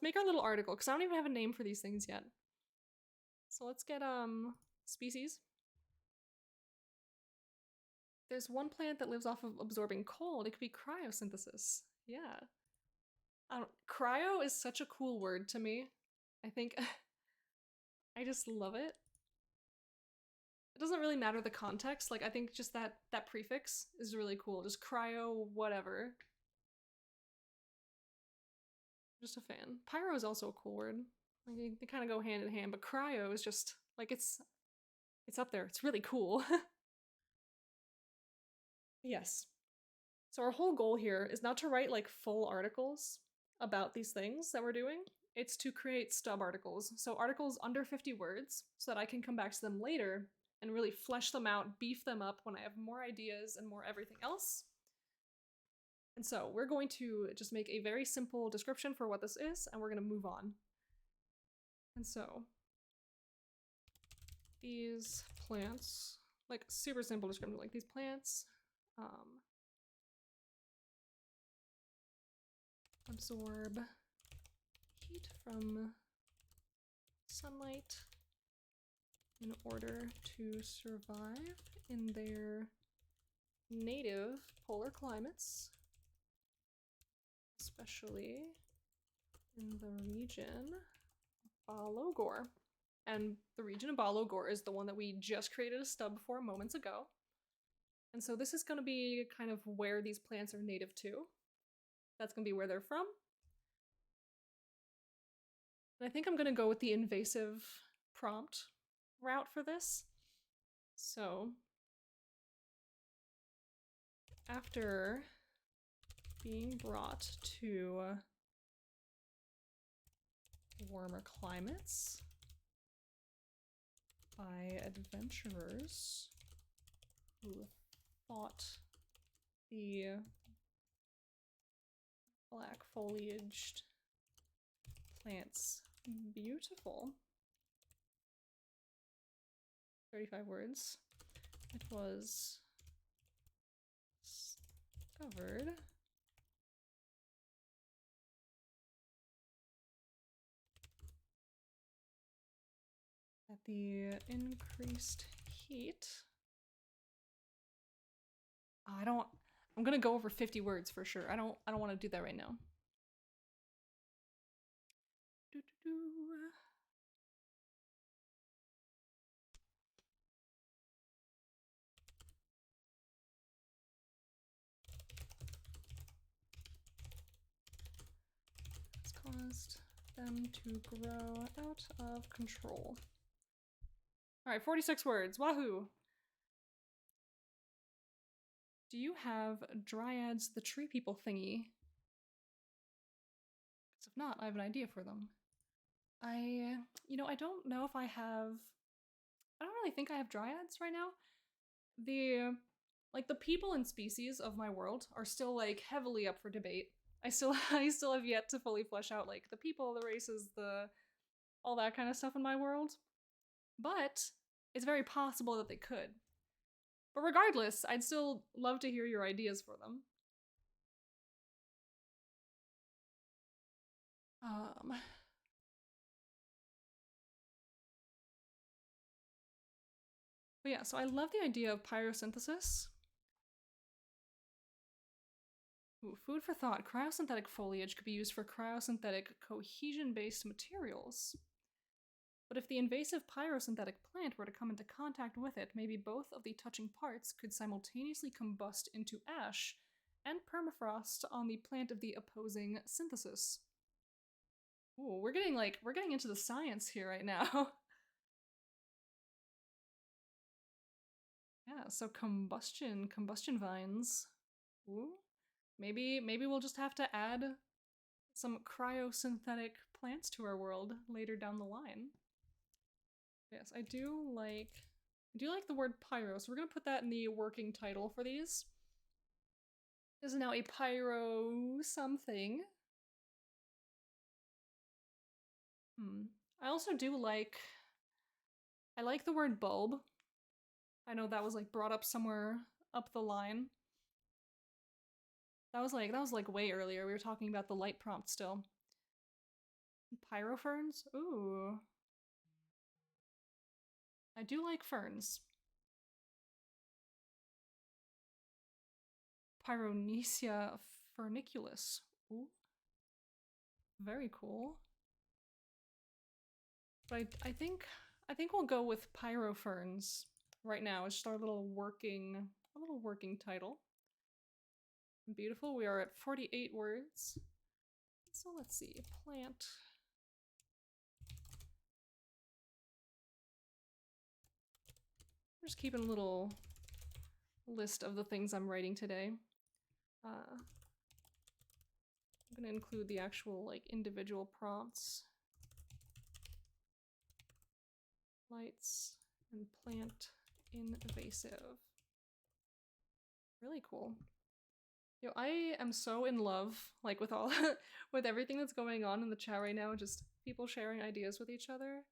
make our little article, because I don't even have a name for these things yet. So let's get species. There's one plant that lives off of absorbing cold. It could be cryosynthesis. Yeah. cryo is such a cool word to me. I think I just love it. It doesn't really matter the context. Like, I think just that prefix is really cool. Just cryo whatever. Just a fan. Pyro is also a cool word. Like, they kind of go hand in hand, but cryo is just like it's up there. It's really cool. Yes. So our whole goal here is not to write like full articles about these things that we're doing. It's to create stub articles. So articles under 50 words so that I can come back to them later and really flesh them out, beef them up when I have more ideas and more everything else. And so we're going to just make a very simple description for what this is, and we're going to move on. And so these plants, like super simple description, like these plants absorb heat from sunlight in order to survive in their native polar climates, especially in the region of Balogor. And the region of Balogor is the one that we just created a stub for moments ago. And so this is going to be kind of where these plants are native to. That's going to be where they're from. And I think I'm going to go with the invasive prompt route for this. So after being brought to warmer climates by adventurers who thought the black foliaged plants beautiful. 35 words. It was discovered that the increased heat. I'm gonna go over 50 words for sure. I don't want to do that right now. It's caused them to grow out of control. All right, 46 words. Wahoo! Do you have Dryads the Tree People thingy? Because if not, I have an idea for them. I don't know if I have... I don't really think I have Dryads right now. The people and species of my world are still, like, heavily up for debate. I still have yet to fully flesh out, like, the people, the races, all that kind of stuff in my world. But it's very possible that they could. But regardless, I'd still love to hear your ideas for them. But yeah, so I love the idea of pyrosynthesis. Ooh, food for thought. Cryosynthetic foliage could be used for cryosynthetic cohesion-based materials. But if the invasive pyrosynthetic plant were to come into contact with it, maybe both of the touching parts could simultaneously combust into ash and permafrost on the plant of the opposing synthesis. Ooh, we're getting into the science here right now. Yeah, so combustion vines. Ooh. Maybe we'll just have to add some cryosynthetic plants to our world later down the line. Yes, I do like the word pyro, so we're gonna put that in the working title for these. This is now a pyro something. I also do like... I like the word bulb. I know that was like brought up somewhere up the line. That was like way earlier. We were talking about the light prompt still. Pyroferns? Ooh. I do like ferns. Pyronesia ferniculus. Ooh. Very cool. But I think we'll go with pyroferns right now. It's just our little working title. Beautiful. We are at 48 words. So let's see. Plant. I'm just keeping a little list of the things I'm writing today. I'm gonna include the actual like individual prompts. Lights and plant invasive. Really cool. Yo, I am so in love, like, with all with everything that's going on in the chat right now, just people sharing ideas with each other.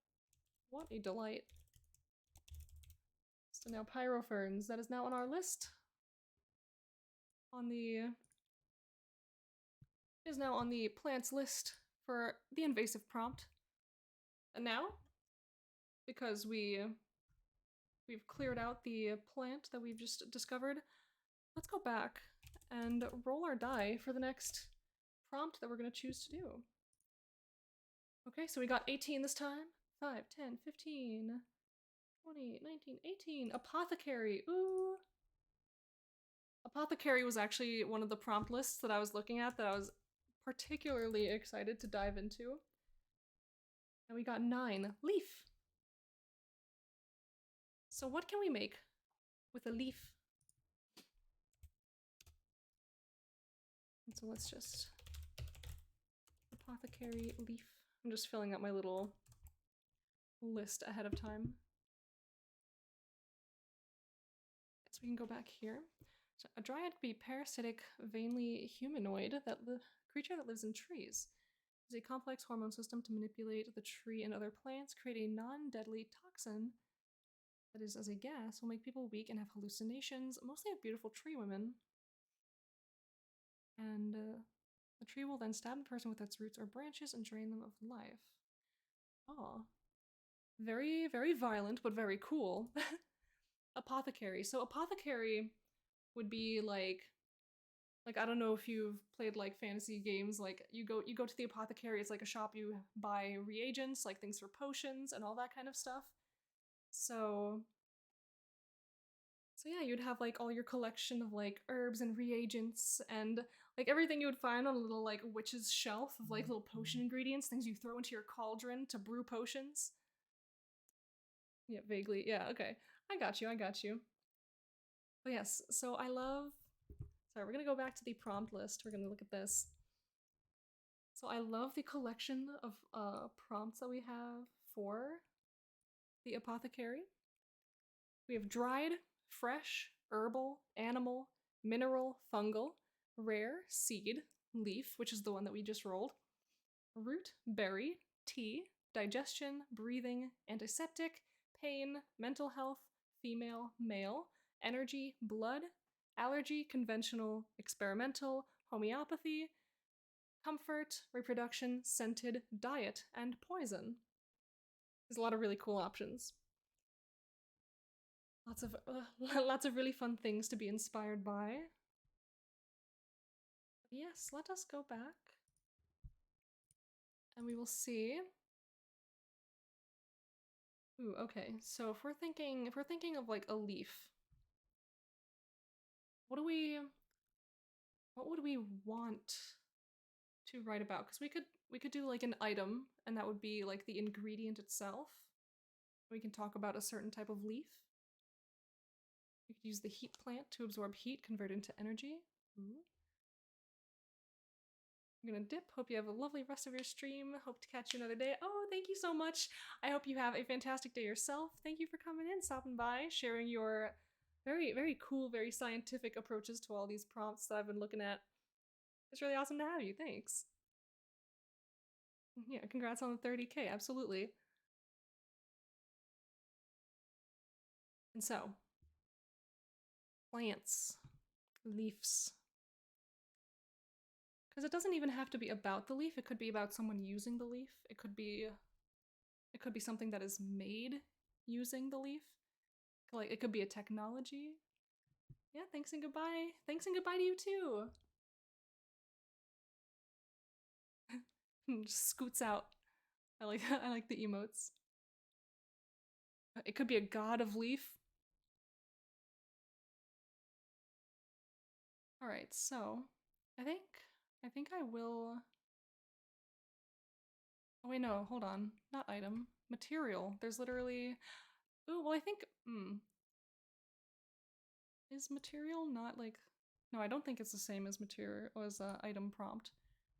What a delight. So now pyroferns, that is now on our list. Is now on the plants list for the invasive prompt. And now, because we've cleared out the plant that we've just discovered, let's go back and roll our die for the next prompt that we're going to choose to do. Okay, so we got 18 this time. 5, 10, 15, 20, 19, 18. Apothecary. Ooh. Apothecary was actually one of the prompt lists that I was looking at that I was particularly excited to dive into. And we got 9. Leaf. So what can we make with a leaf? And so let's just apothecary leaf. I'm just filling out my little list ahead of time. So we can go back here. So a dryad could be parasitic, vainly humanoid, creature that lives in trees. Is a complex hormone system to manipulate the tree and other plants, create a non-deadly toxin that is as a gas, will make people weak and have hallucinations, mostly of beautiful tree women. And the tree will then stab the person with its roots or branches and drain them of life. Oh. Very, very violent, but very cool. Apothecary. So apothecary would be like I don't know if you've played like fantasy games, like you go to the apothecary, it's like a shop, you buy reagents, like things for potions and all that kind of stuff. So yeah, you'd have like all your collection of like herbs and reagents and like everything you would find on a little like witch's shelf of like little potion ingredients, things you throw into your cauldron to brew potions. Yeah, vaguely. Yeah, okay. I got you. But yes, so I love... Sorry, we're gonna go back to the prompt list. We're gonna look at this. So I love the collection of prompts that we have for the apothecary. We have dried, fresh, herbal, animal, mineral, fungal, rare, seed, leaf, which is the one that we just rolled, root, berry, tea, digestion, breathing, antiseptic, pain, mental health, female, male, energy, blood, allergy, conventional, experimental, homeopathy, comfort, reproduction, scented, diet, and poison. There's a lot of really cool options. Lots of really fun things to be inspired by. Yes, let us go back. And we will see. Ooh, okay. So if we're thinking of like a leaf, what would we want to write about? Because we could do like an item, and that would be like the ingredient itself. We can talk about a certain type of leaf. We could use the heat plant to absorb heat, convert into energy. Ooh. I'm gonna dip. Hope you have a lovely rest of your stream. Hope to catch you another day. Oh, thank you so much. I hope you have a fantastic day yourself. Thank you for coming in, stopping by, sharing your very, very cool, very scientific approaches to all these prompts that I've been looking at. It's really awesome to have you. Thanks. Yeah, congrats on the 30K. Absolutely. And so, plants, leaves. Because it doesn't even have to be about the leaf. It could be about someone using the leaf. It could be something that is made using the leaf. Like, it could be a technology. Yeah, thanks and goodbye. Thanks and goodbye to you too. And just scoots out. I like I like the emotes. It could be a god of leaf. All right, so I think I will. Oh wait, no, hold on. Not item. Material. There's literally. Ooh, well I think. Is material not like? No, I don't think it's the same as material as item prompt.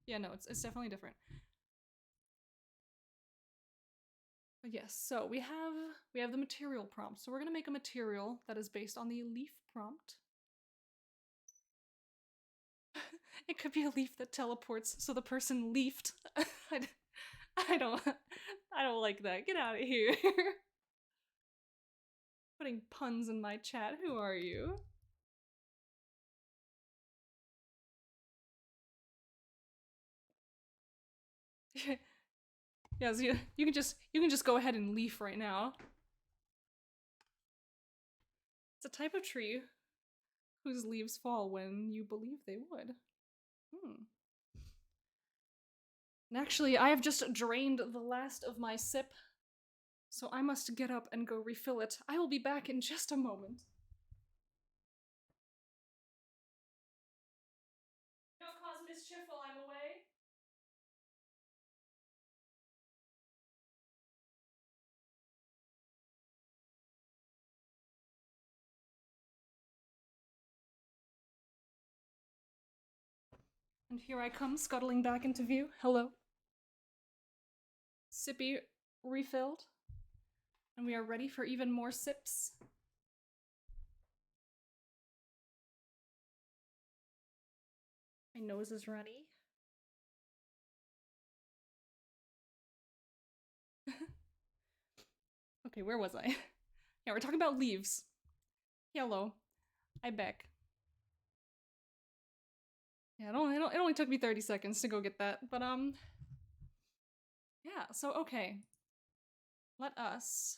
Yeah, no, it's definitely different. But yes, so we have the material prompt. So we're gonna make a material that is based on the leaf prompt. It could be a leaf that teleports, so the person leafed. I don't like that. Get out of here. Putting puns in my chat. Who are you? Yes, you can just go ahead and leaf right now. It's a type of tree whose leaves fall when you believe they would. And actually, I have just drained the last of my sip, so I must get up and go refill it. I will be back in just a moment. Don't cause mischief while I'm away. And here I come, scuttling back into view. Hello. Sippy refilled. And we are ready for even more sips. My nose is runny. Okay, where was I? Yeah, we're talking about leaves. Hello. I back. Yeah, it only took me 30 seconds to go get that, but yeah, so okay. Let us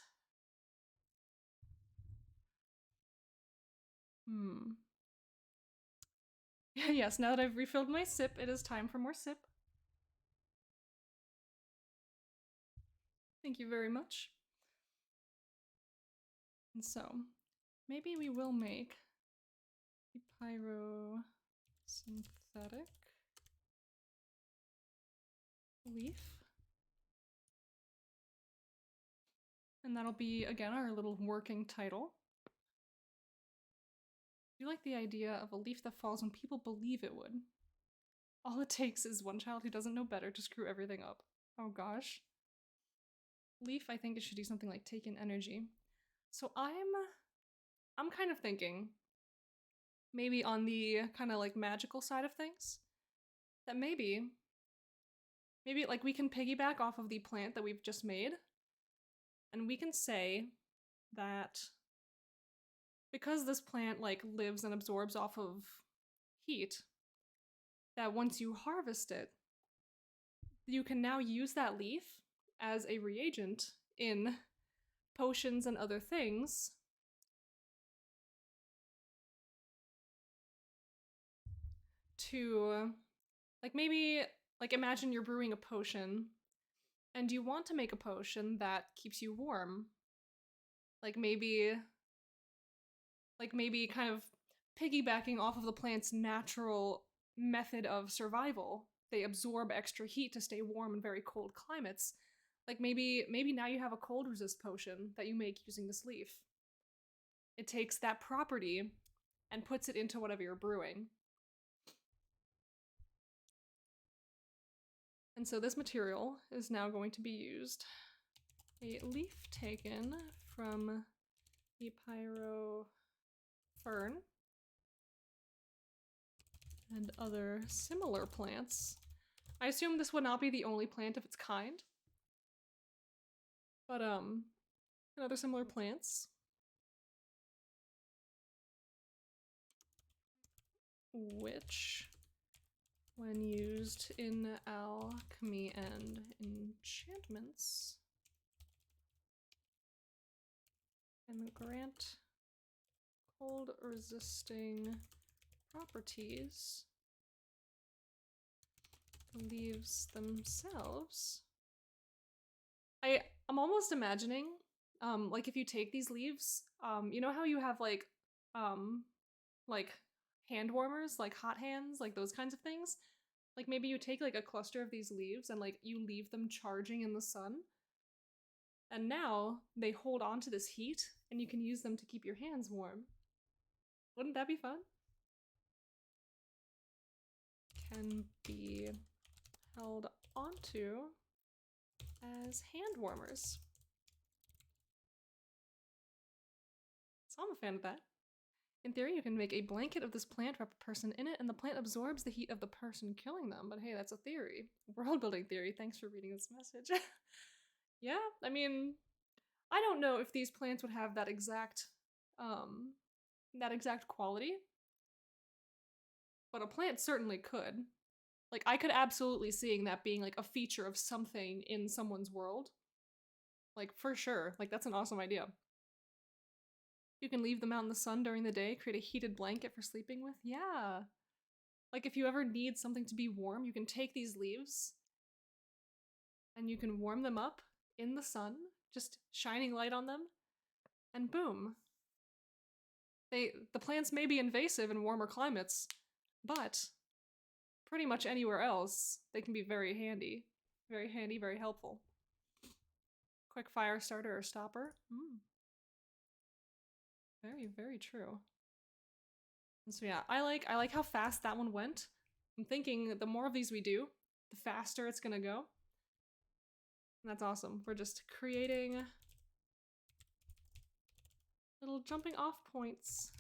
Yes, now that I've refilled my sip, it is time for more sip. Thank you very much. And so, maybe we will make a pyrosynthetic leaf. And that'll be, again, our little working title. I do like the idea of a leaf that falls when people believe it would. All it takes is one child who doesn't know better to screw everything up. Oh gosh. Leaf, I think it should do something like take in energy. So I'm kind of thinking, maybe on the kind of like magical side of things, that maybe like we can piggyback off of the plant that we've just made, and we can say that because this plant like lives and absorbs off of heat, that once you harvest it, you can now use that leaf as a reagent in potions and other things to, like, maybe, like, imagine you're brewing a potion and you want to make a potion that keeps you warm. Like maybe kind of piggybacking off of the plant's natural method of survival. They absorb extra heat to stay warm in very cold climates. Like maybe now you have a cold resist potion that you make using this leaf. It takes that property and puts it into whatever you're brewing. And so this material is now going to be used. A leaf taken from the pyro fern and other similar plants. I assume this would not be the only plant of its kind. But and other similar plants. Which, when used in alchemy and enchantments, can grant cold resisting properties leaves themselves. I'm almost imagining, like if you take these leaves, you know how you have like hand warmers, like hot hands, like those kinds of things? Like maybe you take like a cluster of these leaves and like you leave them charging in the sun. And now they hold on to this heat and you can use them to keep your hands warm. Wouldn't that be fun? Can be held onto as hand warmers. So I'm a fan of that. In theory, you can make a blanket of this plant, wrap a person in it, and the plant absorbs the heat of the person killing them. But hey, that's a theory. World building theory. Thanks for reading this message. Yeah, I mean, I don't know if these plants would have that exact quality, but a plant certainly could. Like, I could absolutely seeing that being like a feature of something in someone's world. Like, for sure. Like, that's an awesome idea. You can leave them out in the sun during the day, create a heated blanket for sleeping with. Yeah. Like, if you ever need something to be warm, you can take these leaves and you can warm them up in the sun, just shining light on them, and boom. The plants may be invasive in warmer climates, but pretty much anywhere else, they can be very handy. Very handy, very helpful. Quick fire starter or stopper. Very, very true. And so yeah, I like how fast that one went. I'm thinking the more of these we do, the faster it's gonna go. And that's awesome. We're just creating little jumping off points.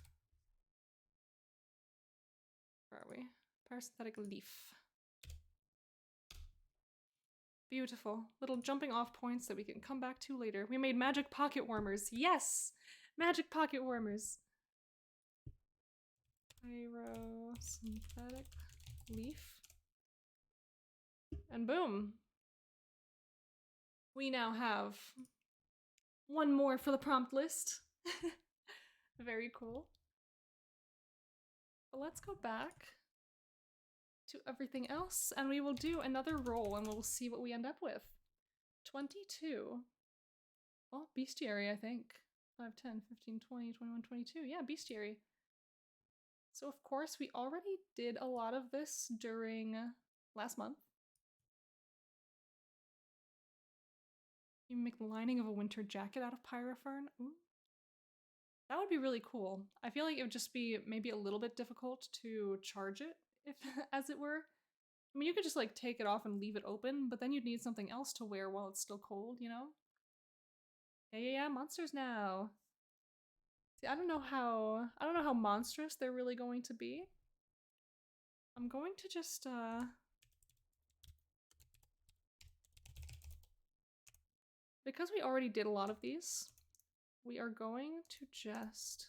Where are we? Parasynthetic leaf. Beautiful. Little jumping off points that we can come back to later. We made magic pocket warmers. Yes! Magic pocket warmers. Parasynthetic leaf. And boom. We now have one more for the prompt list. Very cool. But let's go back to everything else and we will do another roll and we'll see what we end up with. 22. Well, bestiary, I think. 5, 10, 15, 20, 21, 22. Yeah, bestiary. So of course we already did a lot of this during last month. You make the lining of a winter jacket out of pyropherne. Ooh. That would be really cool. I feel like it would just be maybe a little bit difficult to charge it, if as it were. I mean, you could just like take it off and leave it open, but then you'd need something else to wear while it's still cold, you know? Yeah, monsters now. See, I don't know how monstrous they're really going to be. I'm going to just because we already did a lot of these, we are going to just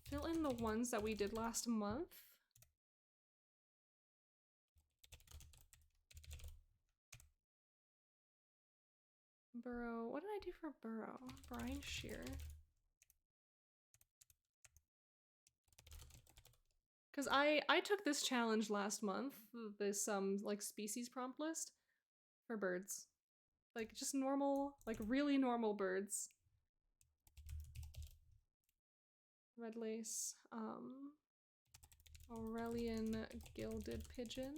fill in the ones that we did last month. Burrow, what did I do for burrow? Brine shear. Because I took this challenge last month, this like species prompt list for birds. Like just normal, like really normal birds. Red lace, Aurelian gilded pigeon.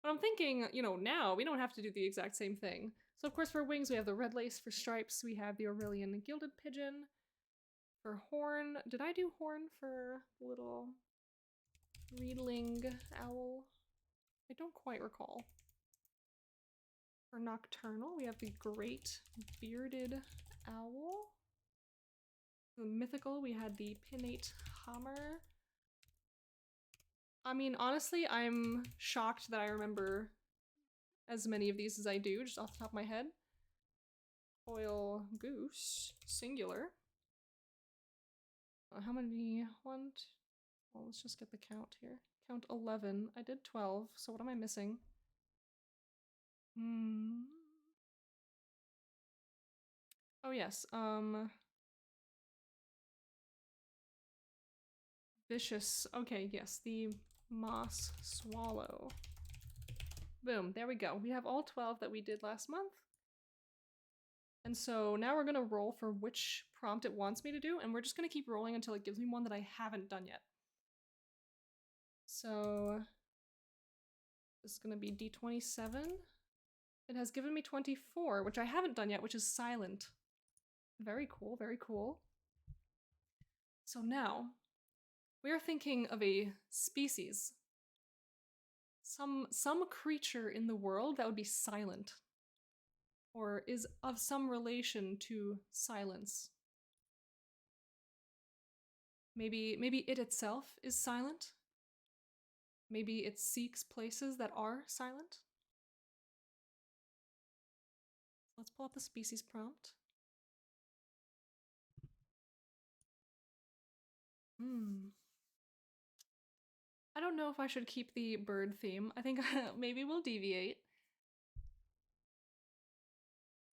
But I'm thinking, you know, now we don't have to do the exact same thing. So of course for wings we have the red lace, for stripes we have the Aurelian gilded pigeon. For horn, did I do horn for little reedling owl? I don't quite recall. For nocturnal, we have the great bearded owl. For the mythical, we had the pinnate hammer. I mean, honestly, I'm shocked that I remember as many of these as I do, just off the top of my head. Coil goose, singular. How many? Well, let's just get the count here. Count 11. I did 12, so what am I missing? Oh yes, vicious. Okay, yes, the moss swallow. Boom, there we go. We have all 12 that we did last month. And so now we're gonna roll for which prompt it wants me to do, and we're just gonna keep rolling until it gives me one that I haven't done yet. So this is gonna be D27. It has given me 24, which I haven't done yet, which is silent. Very cool, very cool. So now we are thinking of a species. Some creature in the world that would be silent. Or is of some relation to silence. Maybe it itself is silent. Maybe it seeks places that are silent. Let's pull up the species prompt. I don't know if I should keep the bird theme. I think maybe we'll deviate.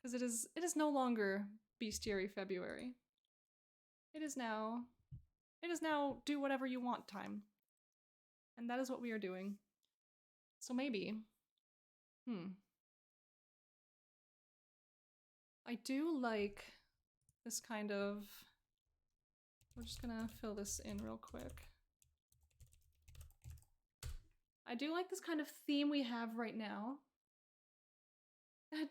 Because it is no longer Bestiary February. It is now do whatever you want time. And that is what we are doing. So maybe, I do like this kind of, we're just gonna fill this in real quick. I do like this kind of theme we have right now.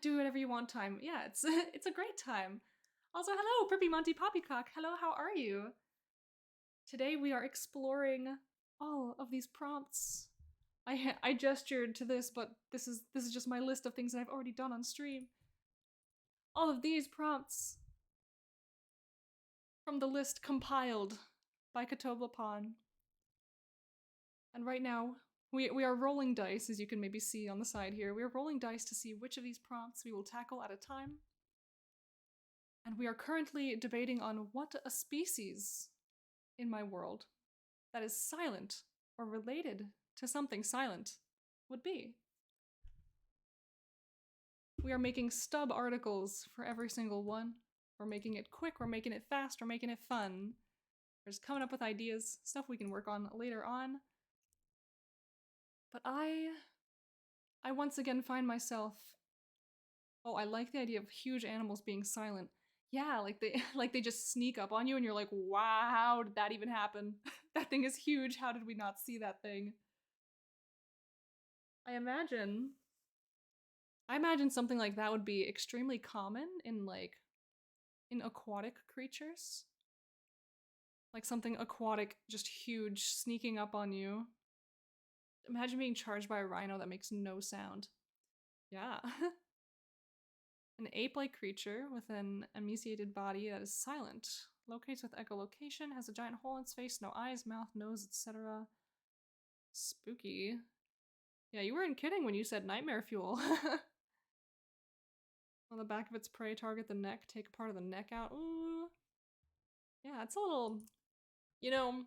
Do whatever you want time. Yeah, it's it's a great time. Also, hello, Prippy Monty Poppycock. Hello, how are you? Today we are exploring all of these prompts. I gestured to this, but this is just my list of things that I've already done on stream. All of these prompts from the list compiled by Katoblapan. And right now, we are rolling dice, as you can maybe see on the side here. We are rolling dice to see which of these prompts we will tackle at a time. And we are currently debating on what a species in my world that is silent or related to something silent would be. We are making stub articles for every single one. We're making it quick, we're making it fast, we're making it fun. We're just coming up with ideas, stuff we can work on later on. But I once again find myself, oh, I like the idea of huge animals being silent. Yeah, like they just sneak up on you and you're like, wow, how did that even happen? That thing is huge, how did we not see that thing? I imagine something like that would be extremely common in aquatic creatures. Like something aquatic, just huge, sneaking up on you. Imagine being charged by a rhino that makes no sound. Yeah. An ape-like creature with an emaciated body that is silent. Locates with echolocation, has a giant hole in its face, no eyes, mouth, nose, etc. Spooky. Yeah, you weren't kidding when you said nightmare fuel. On the back of its prey, target the neck, take a part of the neck out. Ooh. Yeah, it's a little, you know,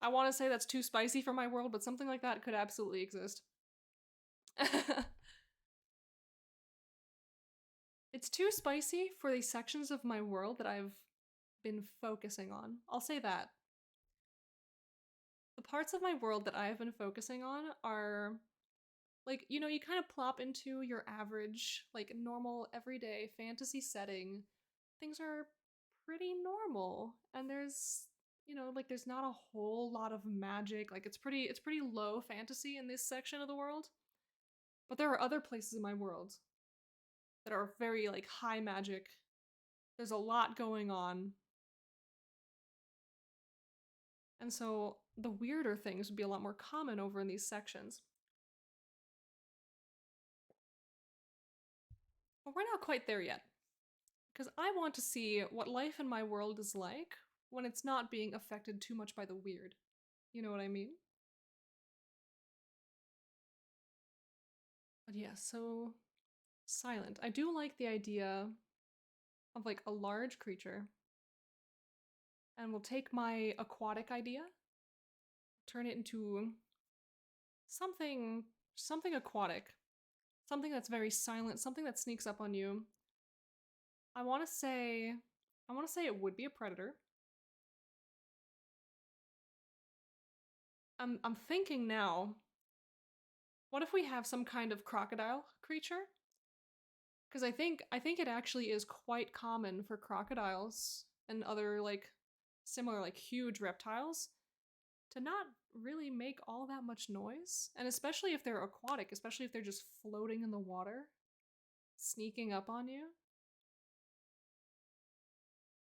I want to say that's too spicy for my world, but something like that could absolutely exist. It's too spicy for the sections of my world that I've been focusing on. I'll say that. The parts of my world that I've been focusing on are, like, you know, you kind of plop into your average, like, normal, everyday fantasy setting. Things are pretty normal. And there's, you know, like, there's not a whole lot of magic. Like, it's pretty low fantasy in this section of the world. But there are other places in my world that are very, like, high magic. There's a lot going on. And so the weirder things would be a lot more common over in these sections. But we're not quite there yet. Because I want to see what life in my world is like when it's not being affected too much by the weird. You know what I mean? But yeah, so silent. I do like the idea of like a large creature. And we'll take my aquatic idea, turn it into something aquatic. Something that's very silent, something that sneaks up on you. I want to say it would be a predator. I'm thinking now, what if we have some kind of crocodile creature? Because I think it actually is quite common for crocodiles and other like similar like huge reptiles to not really make all that much noise. And especially if they're aquatic, especially if they're just floating in the water, sneaking up on you,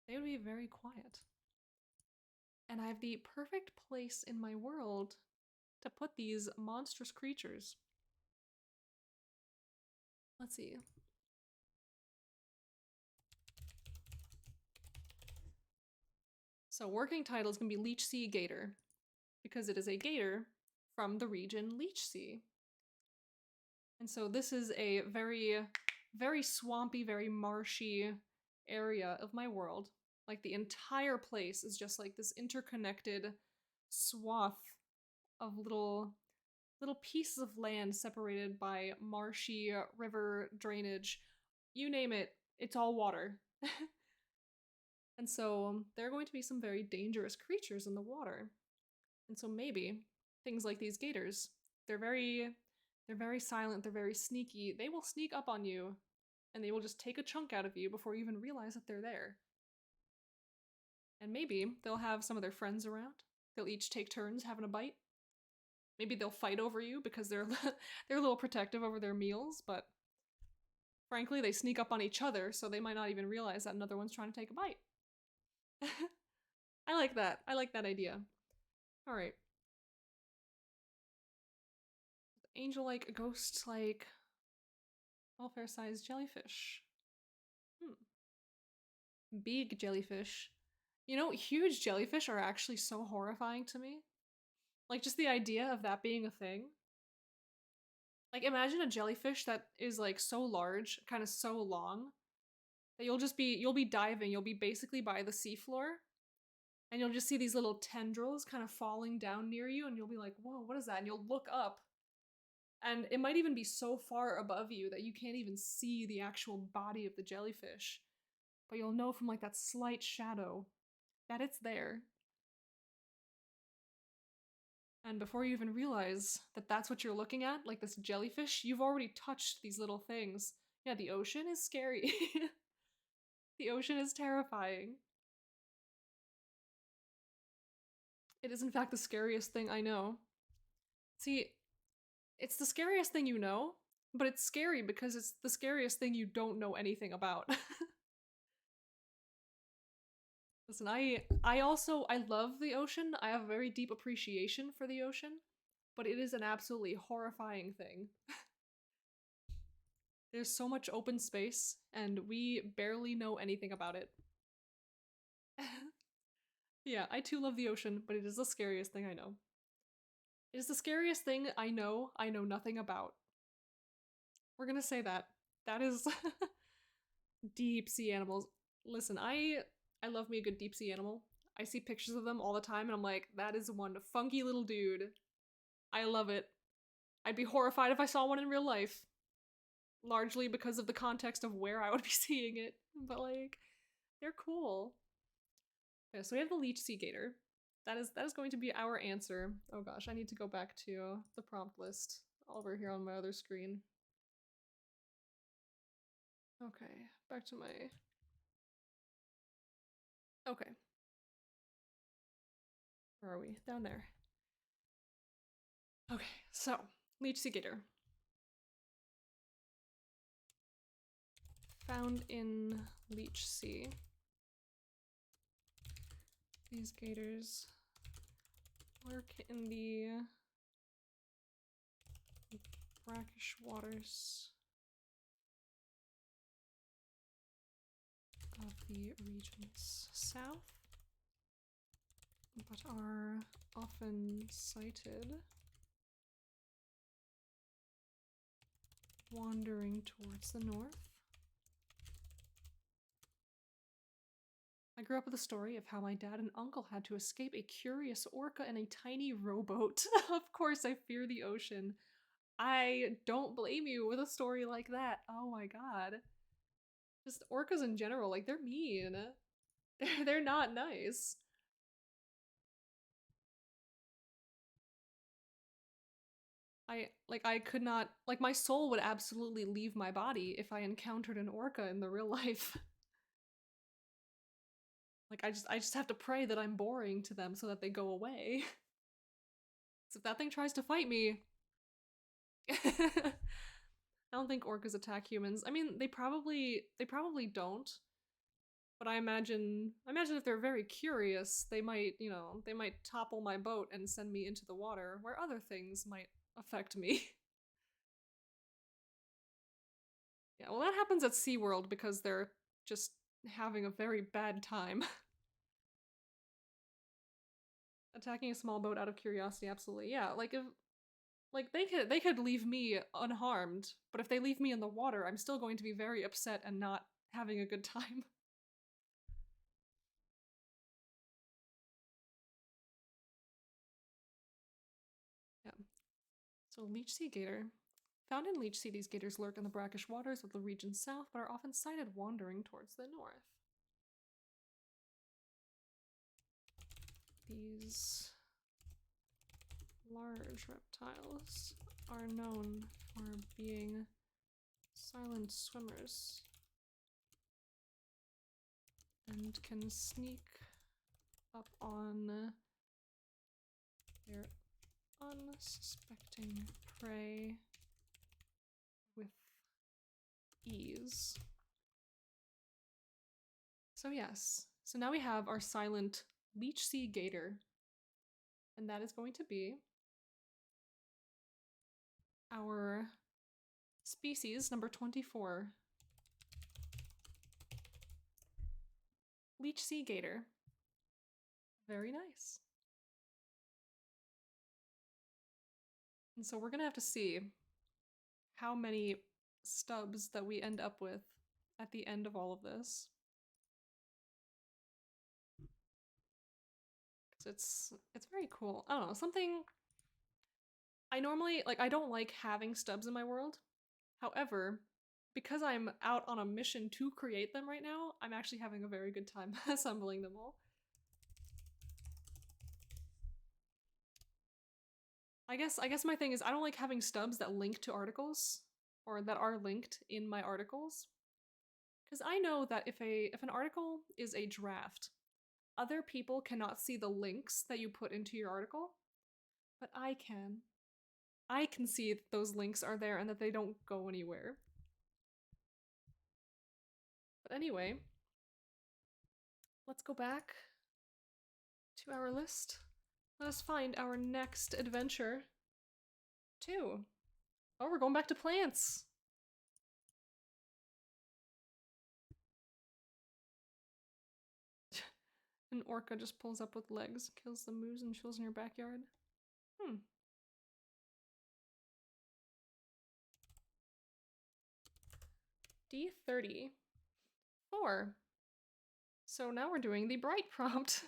they would be very quiet. And I have the perfect place in my world to put these monstrous creatures. Let's see. So working title is going to be Leech Sea Gator, because it is a gator from the region Leech Sea. And so this is a very, very swampy, very marshy area of my world. Like the entire place is just like this interconnected swath of little pieces of land separated by marshy river drainage. You name it, it's all water. And so there are going to be some very dangerous creatures in the water. And so maybe things like these gators, they're very silent, they're very sneaky. They will sneak up on you and they will just take a chunk out of you before you even realize that they're there. And maybe they'll have some of their friends around. They'll each take turns having a bite. Maybe they'll fight over you because they're they're a little protective over their meals, but frankly, they sneak up on each other, so they might not even realize that another one's trying to take a bite. I like that. I like that idea. All right. Angel-like, ghost-like, welfare-sized jellyfish. Big jellyfish. You know, huge jellyfish are actually so horrifying to me. Like, just the idea of that being a thing. Like, imagine a jellyfish that is, like, so large, kind of so long, that you'll be diving, you'll be basically by the seafloor, and you'll just see these little tendrils kind of falling down near you, and you'll be like, whoa, what is that? And you'll look up, and it might even be so far above you that you can't even see the actual body of the jellyfish. But you'll know from, like, that slight shadow that it's there. And before you even realize that that's what you're looking at, like this jellyfish, you've already touched these little things. Yeah, the ocean is scary. The ocean is terrifying. It is in fact the scariest thing I know. See, it's the scariest thing you know, but it's scary because it's the scariest thing you don't know anything about. Listen, I love the ocean. I have a very deep appreciation for the ocean, but it is an absolutely horrifying thing. There's so much open space, and we barely know anything about it. Yeah, I too love the ocean, but it is the scariest thing I know. It is the scariest thing I know nothing about. We're gonna say that. That is deep sea animals. Listen, I love me a good deep sea animal. I see pictures of them all the time and I'm like, that is one funky little dude. I love it. I'd be horrified if I saw one in real life. Largely because of the context of where I would be seeing it. But like, they're cool. Okay, so we have the leech sea gator. That is going to be our answer. Oh gosh, I need to go back to the prompt list over here on my other screen. Okay, back to my... Okay. Where are we? Down there. Okay, so, leech sea gator. Found in Leech Sea. These gators lurk in the brackish waters of the regions south, but are often sighted wandering towards the north. I grew up with a story of how my dad and uncle had to escape a curious orca in a tiny rowboat. Of course, I fear the ocean. I don't blame you with a story like that. Oh my god. Just orcas in general, like, they're mean. They're not nice. I could not, like, my soul would absolutely leave my body if I encountered an orca in the real life. Like, I just have to pray that I'm boring to them so that they go away. So if that thing tries to fight me, I don't think orcas attack humans. I mean, they probably don't. But I imagine if they're very curious, they might, you know, they might topple my boat and send me into the water where other things might affect me. Yeah, well, that happens at SeaWorld because they're just having a very bad time. Attacking a small boat out of curiosity, absolutely. Yeah, like if like they could leave me unharmed, but if they leave me in the water, I'm still going to be very upset and not having a good time. Yeah. So leech sea gator. Found in Leech Sea, these gators lurk in the brackish waters of the region south, but are often sighted wandering towards the north. These large reptiles are known for being silent swimmers and can sneak up on their unsuspecting prey with ease. So yes, so now we have our silent leech sea gator, and that is going to be our species number 24. Leech sea gator. Very nice. And so we're gonna have to see how many stubs that we end up with at the end of all of this. It's very cool. I don't know, something I normally like I don't like having stubs in my world. However, because I'm out on a mission to create them right now, I'm actually having a very good time assembling them all. I guess my thing is I don't like having stubs that link to articles or that are linked in my articles. Cuz I know that if an article is a draft, other people cannot see the links that you put into your article, but I can. I can see that those links are there and that they don't go anywhere. But anyway, let's go back to our list. Let us find our next adventure. 2. Oh, we're going back to plants. An orca just pulls up with legs, kills the moose and chills in your backyard. D30. 4. So now we're doing the bright prompt.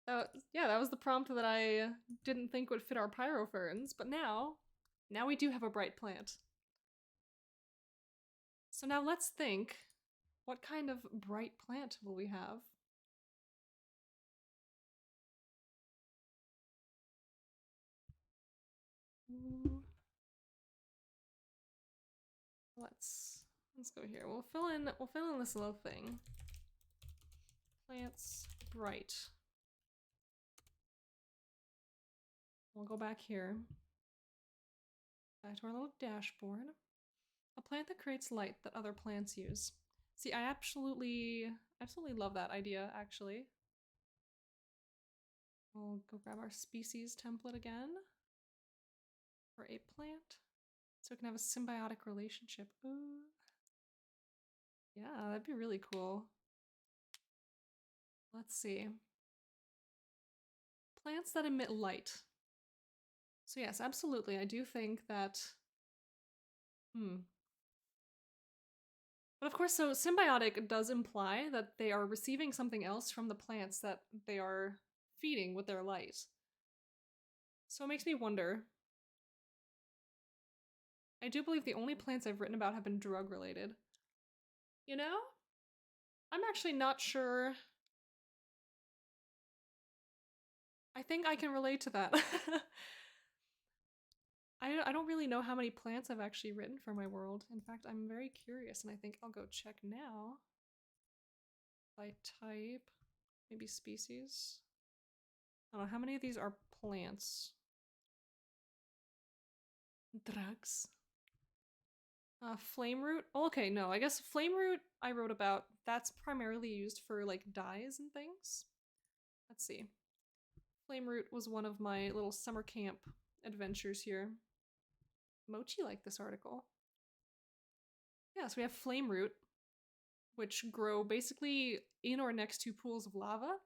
Yeah, that was the prompt that I didn't think would fit our pyroferns, but now we do have a bright plant. So now let's think, what kind of bright plant will we have? Ooh. Let's go here. We'll fill in this little thing. Plants bright. We'll go back here. Back to our little dashboard. A plant that creates light that other plants use. See, I absolutely love that idea, actually. We'll go grab our species template again for a plant. So it can have a symbiotic relationship. Ooh. Yeah, that'd be really cool. Let's see. Plants that emit light. So yes, absolutely. I do think that... But of course, so symbiotic does imply that they are receiving something else from the plants that they are feeding with their light. So it makes me wonder. I do believe the only plants I've written about have been drug related. You know? I'm actually not sure. I think I can relate to that. I don't really know how many plants I've actually written for my world. In fact, I'm very curious, and I think I'll go check now. By type, maybe species. I don't know, how many of these are plants? Drugs. Flame root? Oh, okay, no, I guess flame root I wrote about. That's primarily used for like dyes and things. Let's see. Flame root was one of my little summer camp adventures here. Mochi liked this article. Yeah, so we have flame root, which grow basically in or next to pools of lava.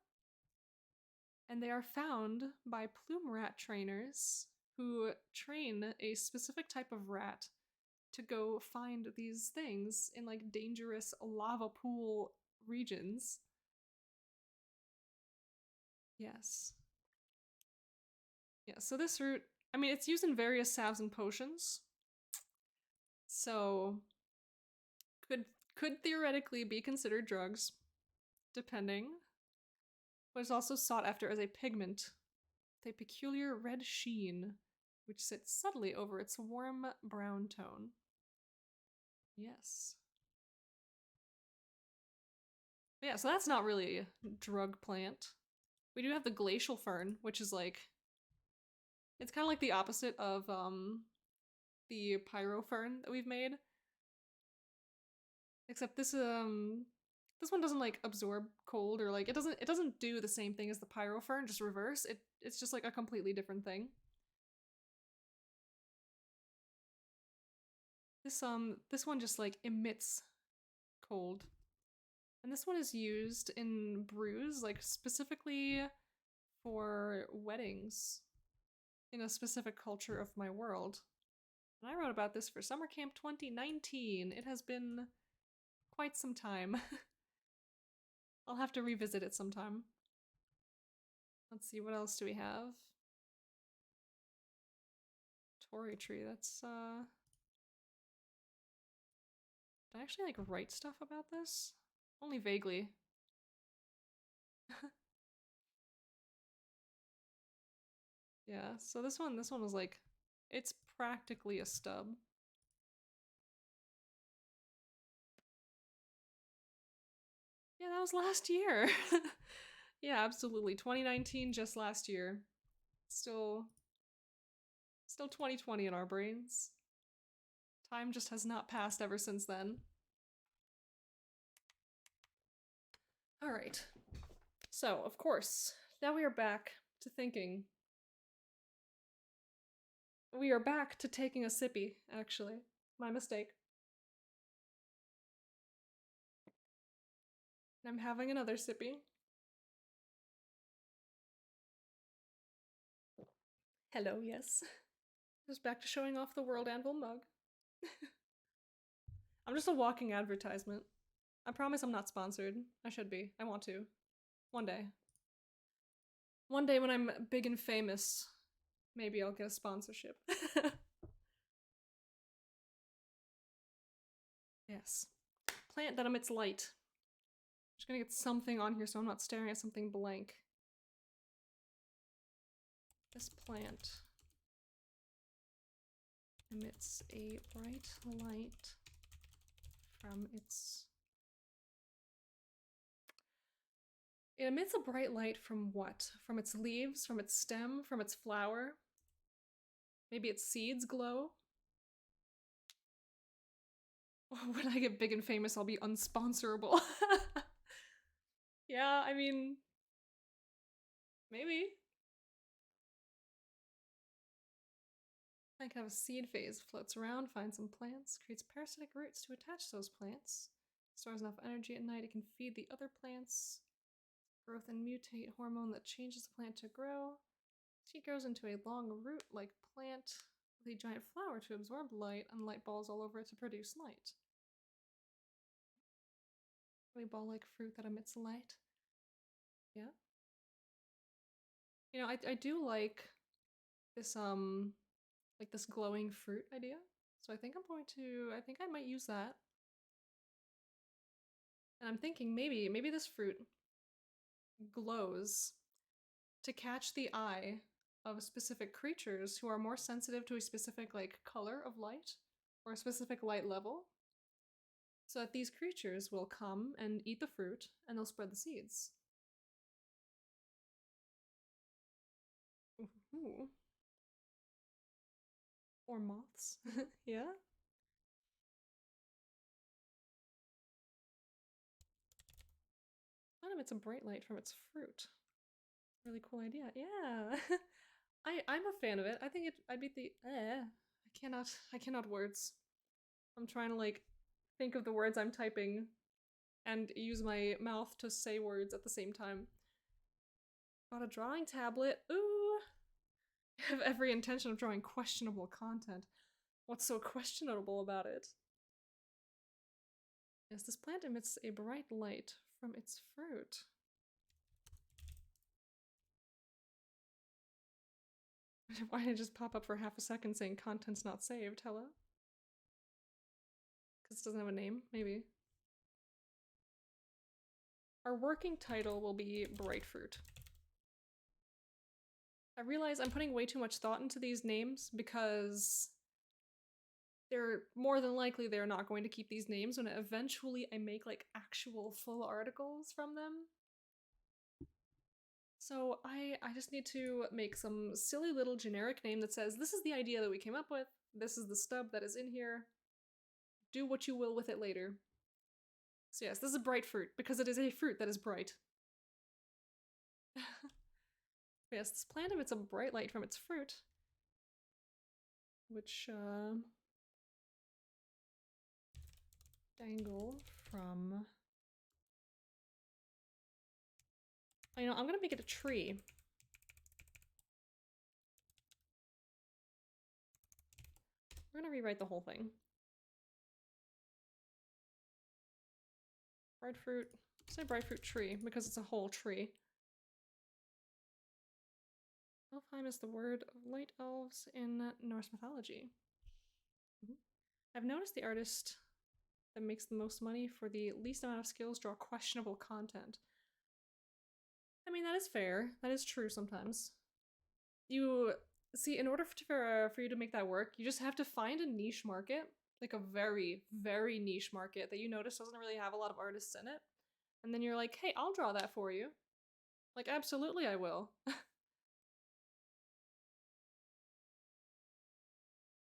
And they are found by plume rat trainers who train a specific type of rat to go find these things in like dangerous lava pool regions. Yes. Yeah, so this root, I mean, it's used in various salves and potions. So could theoretically be considered drugs, depending. But it's also sought after as a pigment with a peculiar red sheen, which sits subtly over its warm brown tone. Yes. But yeah, so that's not really a drug plant. We do have the glacial fern, which is like, it's kind of like the opposite of the pyro fern that we've made. Except this one doesn't like absorb cold, or like it doesn't do the same thing as the pyro fern, just reverse. It's just like a completely different thing. This one just like emits cold. And this one is used in brews, like specifically for weddings in a specific culture of my world. And I wrote about this for Summer Camp 2019. It has been quite some time. I'll have to revisit it sometime. Let's see, what else do we have? Torii tree, that's did I actually like write stuff about this? Only vaguely. Yeah, so this one was like, it's practically a stub. Yeah, that was last year. Yeah, absolutely. 2019, just last year. Still 2020 in our brains. Time just has not passed ever since then. Alright. So, of course, now we are back to thinking. We are back to taking a sippy, actually. My mistake. I'm having another sippy. Hello, yes. Just back to showing off the World Anvil mug. I'm just a walking advertisement. I promise I'm not sponsored. I should be. I want to. One day. One day when I'm big and famous, maybe I'll get a sponsorship. Yes. Plant that emits light. I'm just gonna get something on here so I'm not staring at something blank. This plant emits a bright light from its... It emits a bright light from what? From its leaves? From its stem? From its flower? Maybe its seeds glow? When I get big and famous, I'll be unsponsorable. Yeah, I mean... maybe. I can have a seed phase, floats around, finds some plants, creates parasitic roots to attach those plants, stores enough energy at night, it can feed the other plants, growth and mutate hormone that changes the plant to grow. Seed grows into a long root-like plant with a giant flower to absorb light and light balls all over it to produce light. A ball-like fruit that emits light. Yeah. You know, I do like this this glowing fruit idea. So I think I think I might use that. And I'm thinking maybe this fruit glows to catch the eye of specific creatures who are more sensitive to a specific like color of light or a specific light level. So that these creatures will come and eat the fruit and they'll spread the seeds. Ooh. Or moths. Yeah? Plant emits a bright light from its fruit. Really cool idea. Yeah. I'm a fan of it. I think I'd beat the I cannot words. I'm trying to like think of the words I'm typing and use my mouth to say words at the same time. Got a drawing tablet. Ooh. I have every intention of drawing questionable content. What's so questionable about it? Yes, this plant emits a bright light from its fruit. Why did it just pop up for half a second saying content's not saved? Hello? Because it doesn't have a name? Maybe. Our working title will be Bright Fruit. I realize I'm putting way too much thought into these names because they're more than likely they're not going to keep these names when eventually I make like actual full articles from them. So I just need to make some silly little generic name that says this is the idea that we came up with, this is the stub that is in here, do what you will with it later. So yes, this is bright fruit because it is a fruit that is bright. Yes, this plant emits a bright light from its fruit, which dangle from. You know, I'm gonna make it a tree. We're gonna rewrite the whole thing. Bright fruit. Say bright fruit tree because it's a whole tree. Elfheim is the word of light elves in Norse mythology. I've noticed the artist that makes the most money for the least amount of skills draw questionable content. I mean, that is fair. That is true sometimes. You see, in order for you to make that work, you just have to find a niche market, like a very, very niche market that you notice doesn't really have a lot of artists in it. And then you're like, hey, I'll draw that for you. Like, absolutely I will.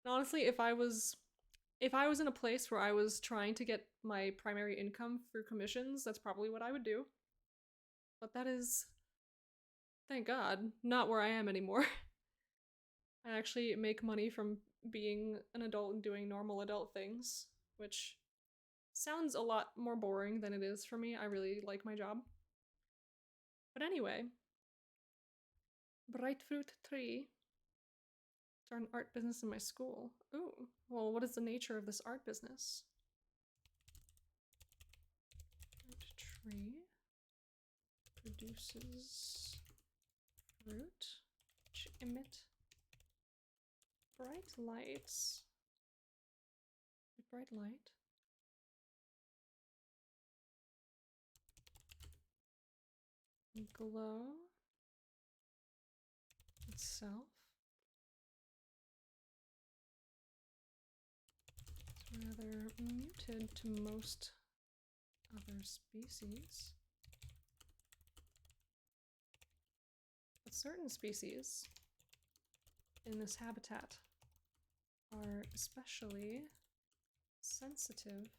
And honestly, if I was in a place where I was trying to get my primary income through commissions, that's probably what I would do. But that is, thank God, not where I am anymore. I actually make money from being an adult and doing normal adult things, which sounds a lot more boring than it is for me. I really like my job. But anyway, Bright Fruit Tree. Start an art business in my school. Ooh, well, what is the nature of this art business? Bright Tree produces fruit which emit bright lights. Bright light. Glow itself. It's rather muted to most other species. But certain species in this habitat are especially sensitive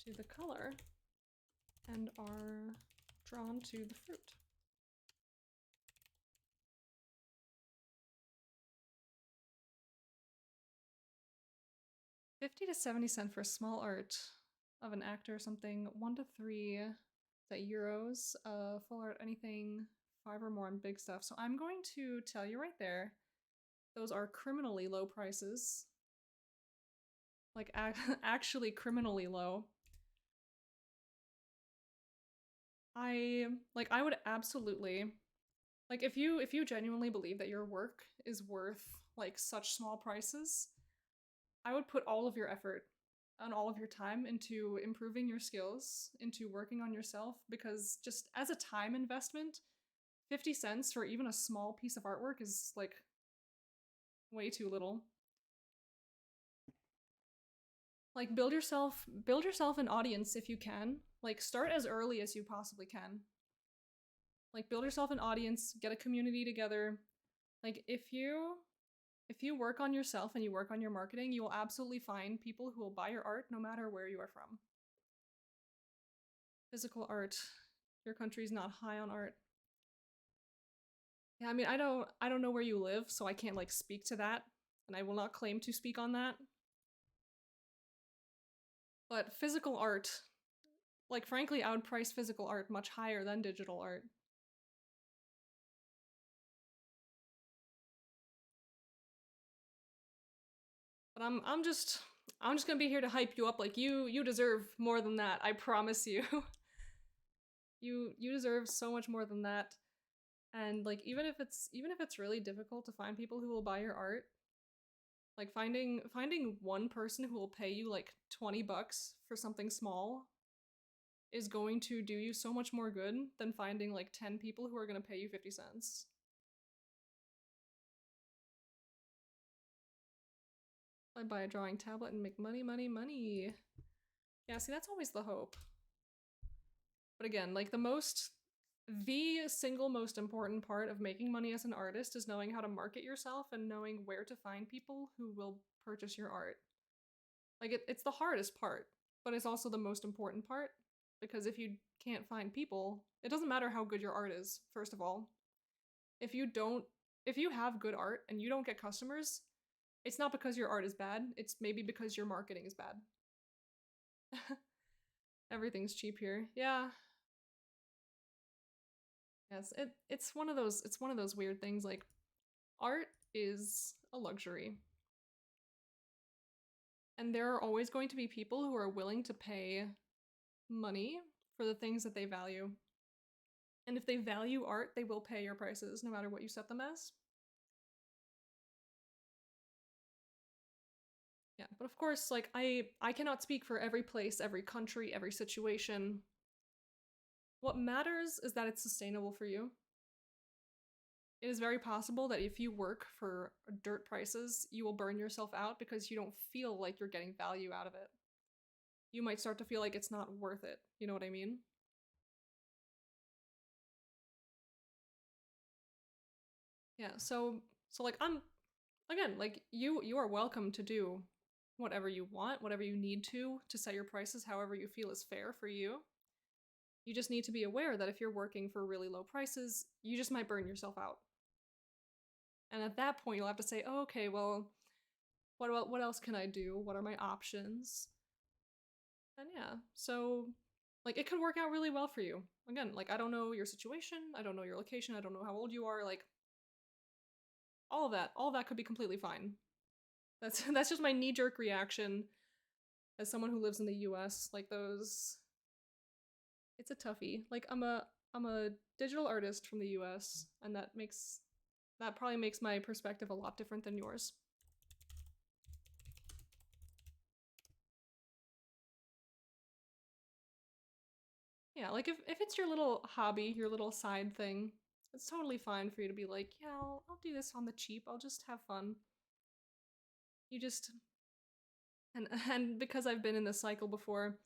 to the color and are drawn to the fruit. $50 to 70 cents for a small art of an actor or something. 1 to 3 euros. Full art anything 5 or more on big stuff. So I'm going to tell you right there, those are criminally low prices. Like actually criminally low. I would absolutely, like, if you genuinely believe that your work is worth like such small prices, I would put all of your effort and all of your time into improving your skills, into working on yourself, because just as a time investment, 50 cents for even a small piece of artwork is like way too little. Like build yourself an audience if you can. Like start as early as you possibly can. Like build yourself an audience, get a community together. Like if you work on yourself and you work on your marketing, you will absolutely find people who will buy your art no matter where you are from. Physical art. Your country's not high on art. Yeah, I mean, I don't know where you live, so I can't like speak to that, and I will not claim to speak on that. But physical art, like frankly, I would price physical art much higher than digital art. But I'm just gonna be here to hype you up. Like you deserve more than that. I promise you. You deserve so much more than that. And like even if it's really difficult to find people who will buy your art, like finding one person who will pay you like 20 bucks for something small is going to do you so much more good than finding like 10 people who are going to pay you 50 cents. I buy a drawing tablet and make money, money, money. Yeah, see, that's always the hope. But again, like the single most important part of making money as an artist is knowing how to market yourself and knowing where to find people who will purchase your art. Like it's the hardest part, but it's also the most important part, because if you can't find people, it doesn't matter how good your art is, first of all. If you have good art and you don't get customers, it's not because your art is bad, it's maybe because your marketing is bad. Everything's cheap here. Yeah. Yes, it's one of those weird things, like art is a luxury. And there are always going to be people who are willing to pay money for the things that they value. And if they value art, they will pay your prices no matter what you set them as. Yeah, but of course, like I cannot speak for every place, every country, every situation. What matters is that it's sustainable for you. It is very possible that if you work for dirt prices, you will burn yourself out because you don't feel like you're getting value out of it. You might start to feel like it's not worth it. You know what I mean? Yeah, so like I'm again, like you are welcome to do whatever you want, whatever you need to set your prices however you feel is fair for you. You just need to be aware that if you're working for really low prices, you just might burn yourself out. And at that point, you'll have to say, oh, okay, well, what else can I do? What are my options? And yeah, so like it could work out really well for you. Again, like I don't know your situation, I don't know your location, I don't know how old you are, like all of that could be completely fine. That's just my knee-jerk reaction as someone who lives in the US. Like those, it's a toughie. Like I'm a digital artist from the US, and that probably makes my perspective a lot different than yours. Yeah, like if it's your little hobby, your little side thing, it's totally fine for you to be like, yeah, I'll do this on the cheap. I'll just have fun. You just and because I've been in this cycle before,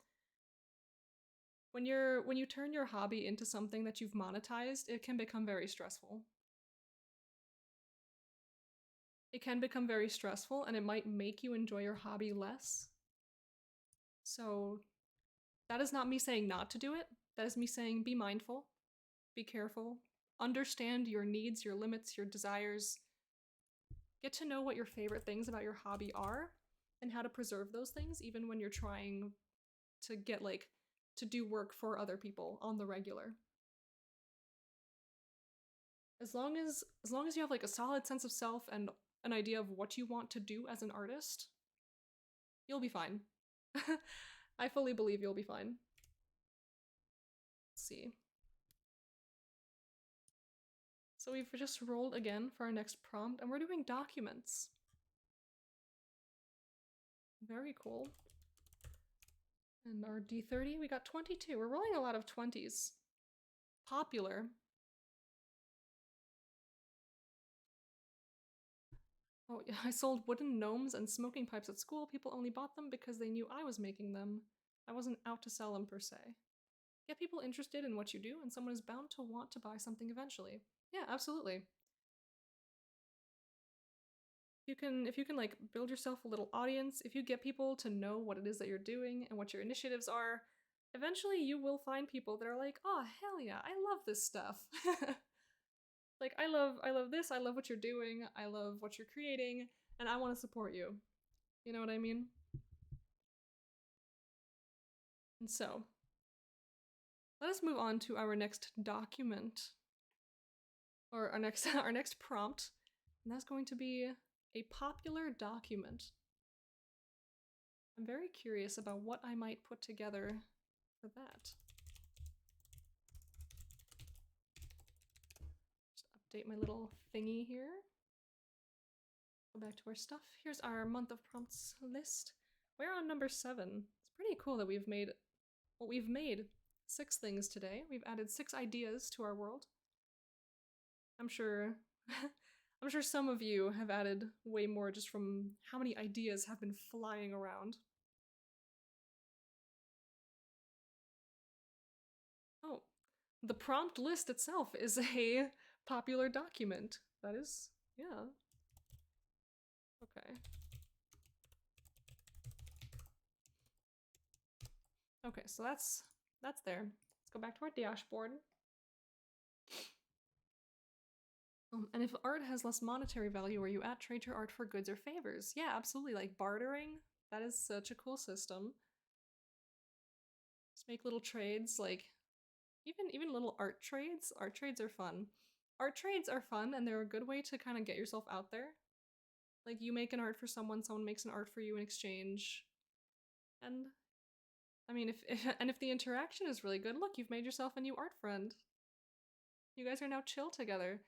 when you turn your hobby into something that you've monetized, it can become very stressful. It can become very stressful and it might make you enjoy your hobby less. So that is not me saying not to do it. That is me saying be mindful, be careful, understand your needs, your limits, your desires. Get to know what your favorite things about your hobby are and how to preserve those things even when you're trying to get like to do work for other people on the regular. As long as you have like a solid sense of self and an idea of what you want to do as an artist, you'll be fine. I fully believe you'll be fine. Let's see. So we've just rolled again for our next prompt, and we're doing documents. Very cool. And our D30, we got 22. We're rolling a lot of 20s. Popular. Oh, yeah, I sold wooden gnomes and smoking pipes at school. People only bought them because they knew I was making them. I wasn't out to sell them per se. Get people interested in what you do, and someone is bound to want to buy something eventually. Yeah, absolutely. If you can like build yourself a little audience, if you get people to know what it is that you're doing and what your initiatives are, eventually you will find people that are like, "Oh, hell yeah, I love this stuff." Like I love this, I love what you're doing, I love what you're creating, and I want to support you. You know what I mean? And so, let us move on to our next document, or our next our next prompt, and that's going to be a popular document. I'm very curious about what I might put together for that. Just update my little thingy here. Go back to our stuff. Here's our month of prompts list. We're on number 7. It's pretty cool that we've made 6 things today. We've added 6 ideas to our world. I'm sure I'm sure some of you have added way more just from how many ideas have been flying around. Oh, the prompt list itself is a popular document. That is, yeah. Okay. Okay, so that's there. Let's go back to our dashboard. And if art has less monetary value, or you trade your art for goods or favors. Yeah, absolutely. Like bartering. That is such a cool system. Just make little trades, like even little art trades. Art trades are fun. Art trades are fun, and they're a good way to kind of get yourself out there. Like you make an art for someone, someone makes an art for you in exchange. And I mean, if the interaction is really good, look, you've made yourself a new art friend. You guys are now chill together.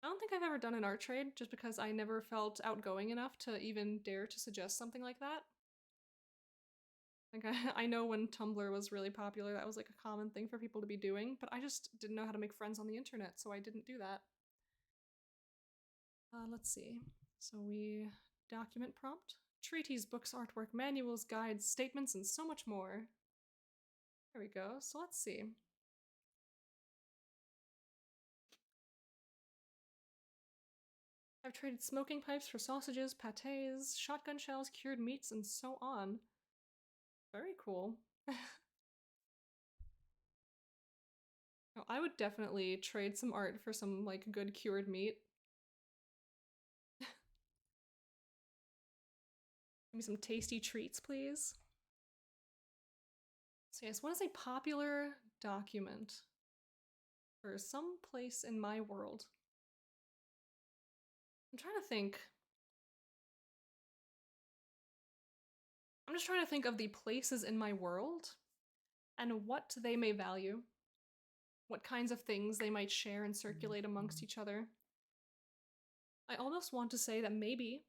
I don't think I've ever done an art trade just because I never felt outgoing enough to even dare to suggest something like that. Like, I know when Tumblr was really popular, that was like a common thing for people to be doing, but I just didn't know how to make friends on the internet, so I didn't do that. Let's see. So we document prompt, treaties, books, artwork, manuals, guides, statements, and so much more. There we go. So let's see. I've traded smoking pipes for sausages, pâtés, shotgun shells, cured meats, and so on. Very cool. Oh, I would definitely trade some art for some like good cured meat. Give me some tasty treats, please. So yes, what is a popular document for some place in my world? I'm trying to think. I'm just trying to think of the places in my world and what they may value. What kinds of things they might share and circulate amongst each other. I almost want to say that maybe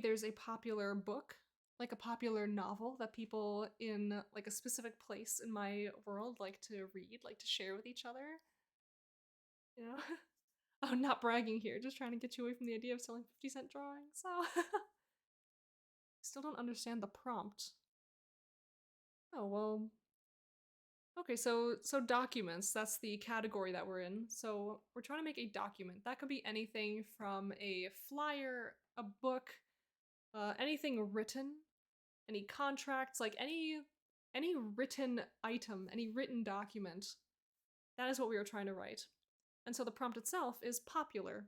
there's a popular book, like a popular novel that people in like a specific place in my world like to read, like to share with each other. You know? Oh, not bragging here, just trying to get you away from the idea of selling 50-cent drawings. So still don't understand the prompt. Oh, well. Okay, so documents, that's the category that we're in. So we're trying to make a document. That could be anything from a flyer, a book, anything written, any contracts, like any written item, any written document. That is what we were trying to write. And so the prompt itself is popular.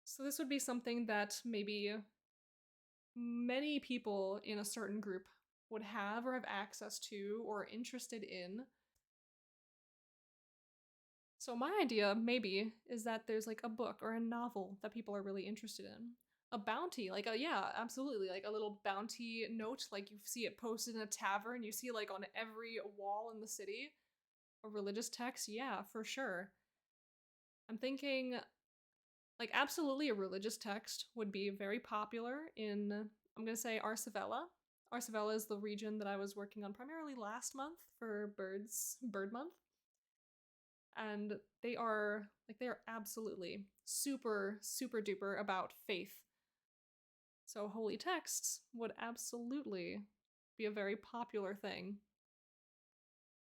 So this would be something that maybe many people in a certain group would have or have access to or are interested in. So my idea, maybe, is that there's like a book or a novel that people are really interested in. A bounty, like yeah, absolutely, like a little bounty note, like you see it posted in a tavern, you see like on every wall in the city. A religious text, yeah, for sure. I'm thinking, like, absolutely a religious text would be very popular in, I'm gonna say, Arsavella. Arsavella is the region that I was working on primarily last month for Bird Month. And they are absolutely super, super duper about faith. So holy texts would absolutely be a very popular thing.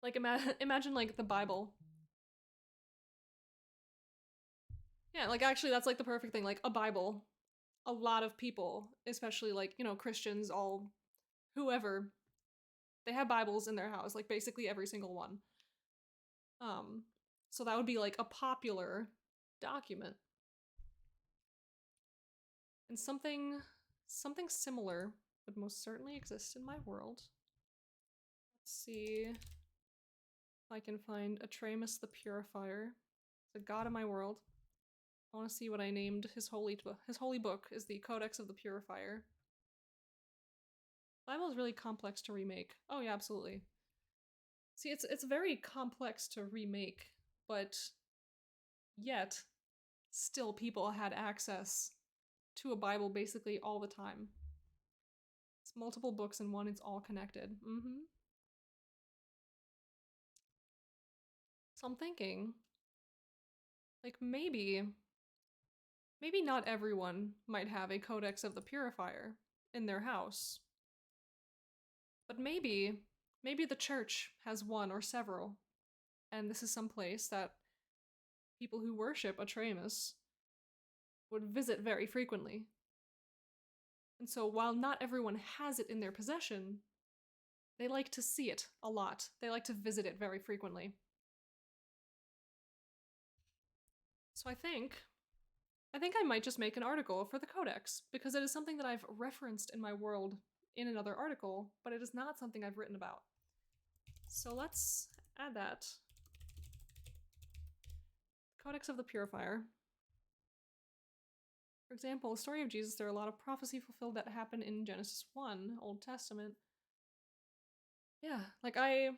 Like imagine like the Bible. Yeah, like actually that's like the perfect thing. Like a Bible. A lot of people, especially like, you know, Christians, all whoever, they have Bibles in their house, like basically every single one. Um, so that would be like a popular document. And something similar would most certainly exist in my world. Let's see if I can find Atreus the Purifier. The god of my world. I want to see what I named his holy book. His holy book is the Codex of the Purifier. The Bible is really complex to remake. Oh yeah, absolutely. See, it's very complex to remake, but yet still people had access to a Bible basically all the time. It's multiple books in one, it's all connected. So I'm thinking, like maybe not everyone might have a Codex of the Purifier in their house. But maybe the church has one or several, and this is some place that people who worship Atreus would visit very frequently. And so while not everyone has it in their possession, they like to see it a lot. They like to visit it very frequently. So I think I might just make an article for the Codex, because it is something that I've referenced in my world in another article, but it is not something I've written about. So let's add that. Codex of the Purifier. For example, the story of Jesus, there are a lot of prophecy fulfilled that happen in Genesis 1, Old Testament. Yeah, like I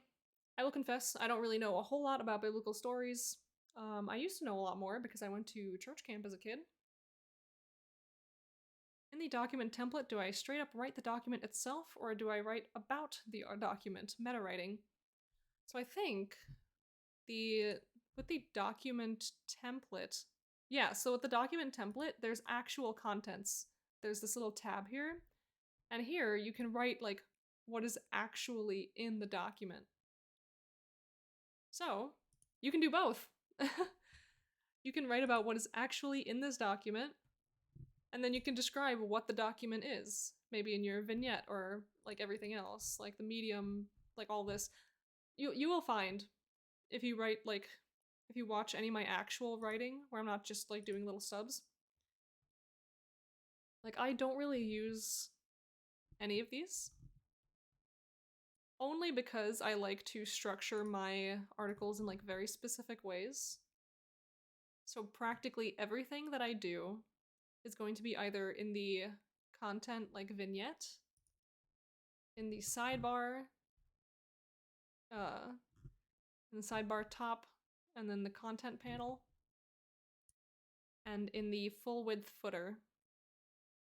will confess, I don't really know a whole lot about biblical stories. I used to know a lot more because I went to church camp as a kid. In the document template, do I straight up write the document itself, or do I write about the document, meta writing? So I think with the document template, yeah, so with the document template, there's actual contents. There's this little tab here, and here you can write like what is actually in the document. So you can do both. You can write about what is actually in this document, and then you can describe what the document is, maybe in your vignette or like everything else, like the medium, like all this. You will find if you write like if you watch any of my actual writing where I'm not just like doing little stubs, like I don't really use any of these. Only because I like to structure my articles in like very specific ways. So practically everything that I do is going to be either in the content like vignette, in the sidebar, in the sidebar top, and then the content panel, and in the full width footer.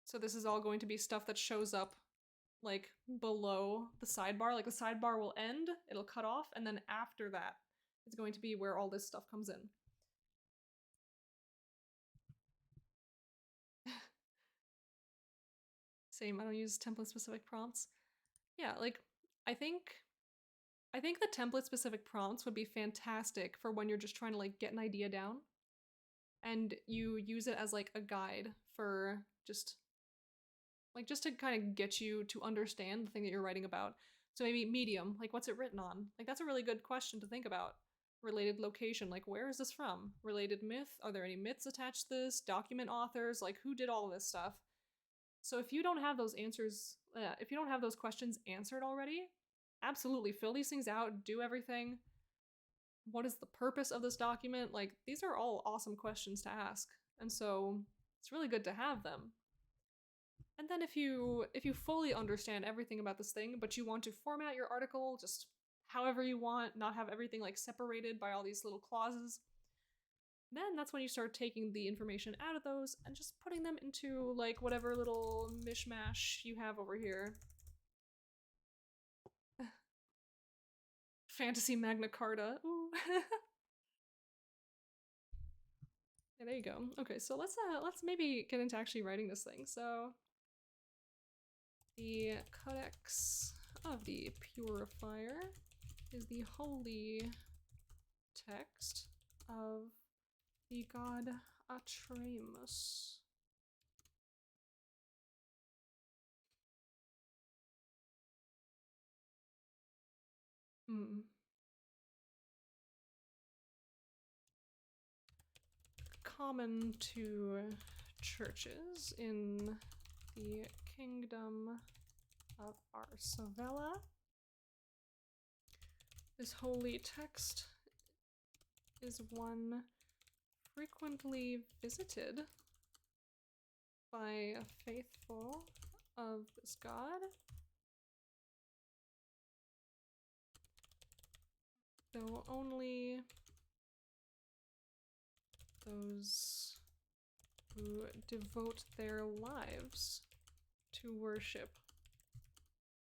So this is all going to be stuff that shows up like below the sidebar. Like the sidebar will end, it'll cut off, and then after that, it's going to be where all this stuff comes in. Same, I don't use template specific prompts. Yeah, like I think the template specific prompts would be fantastic for when you're just trying to like get an idea down and you use it as like a guide for just to kind of get you to understand the thing that you're writing about. So maybe medium, like what's it written on? Like that's a really good question to think about. Related location, like where is this from? Related myth, are there any myths attached to this? Document authors, like who did all this stuff? So if you don't have those answers, if you don't have those questions answered already, absolutely fill these things out, do everything. What is the purpose of this document? Like these are all awesome questions to ask. And so it's really good to have them. And then if you fully understand everything about this thing, but you want to format your article just however you want, not have everything like separated by all these little clauses, then that's when you start taking the information out of those and just putting them into like whatever little mishmash you have over here. Fantasy Magna Carta. Ooh. Yeah, there you go. Okay, so let's maybe get into actually writing this thing. So the Codex of the Purifier is the holy text of the god Atremus. Hmm. Common to churches in the kingdom of Arsavella. This holy text is one frequently visited by a faithful of this god, though only those who devote their lives to worship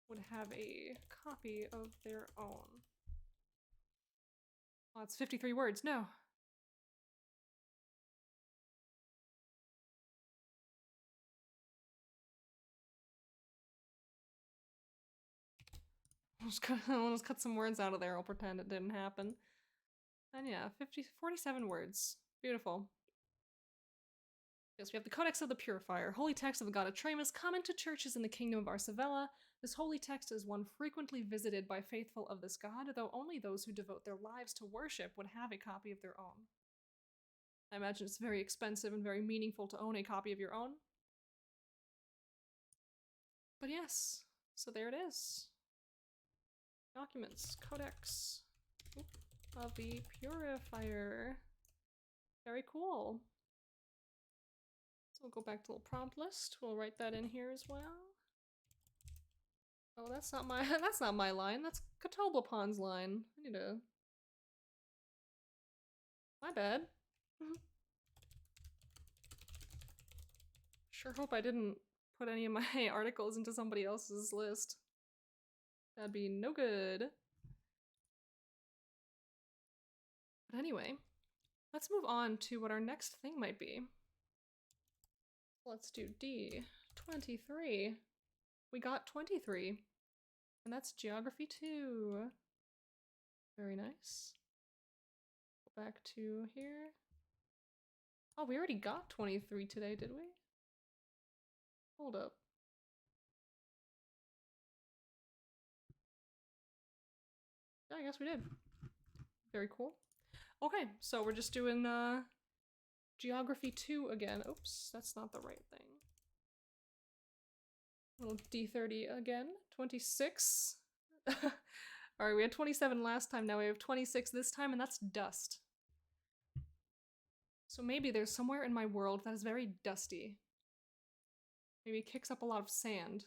would have a copy of their own. Oh, it's 53 words, no. I'll just cut some words out of there, I'll pretend it didn't happen. And yeah, 47 words. Beautiful. Yes, we have the Codex of the Purifier, holy text of the god Atremus, common to churches in the kingdom of Arsavella. This holy text is one frequently visited by faithful of this god, though only those who devote their lives to worship would have a copy of their own. I imagine it's very expensive and very meaningful to own a copy of your own. But yes, so there it is. Documents, Codex of the Purifier. Very cool. So we'll go back to the prompt list. We'll write that in here as well. Oh, that's not my that's not my line. That's Katobapon's line. I need to. My bad. Sure hope I didn't put any of my articles into somebody else's list. That'd be no good. But anyway, let's move on to what our next thing might be. Let's do D23. We got 23. And that's Geography 2. Very nice. Go back to here. Oh, we already got 23 today, did we? Hold up. Yeah, I guess we did. Very cool. Okay, so we're just doing Geography 2 again. Oops, that's not the right thing. Little D30 again. 26. Alright, we had 27 last time, now we have 26 this time, and that's dust. So maybe there's somewhere in my world that is very dusty. Maybe it kicks up a lot of sand.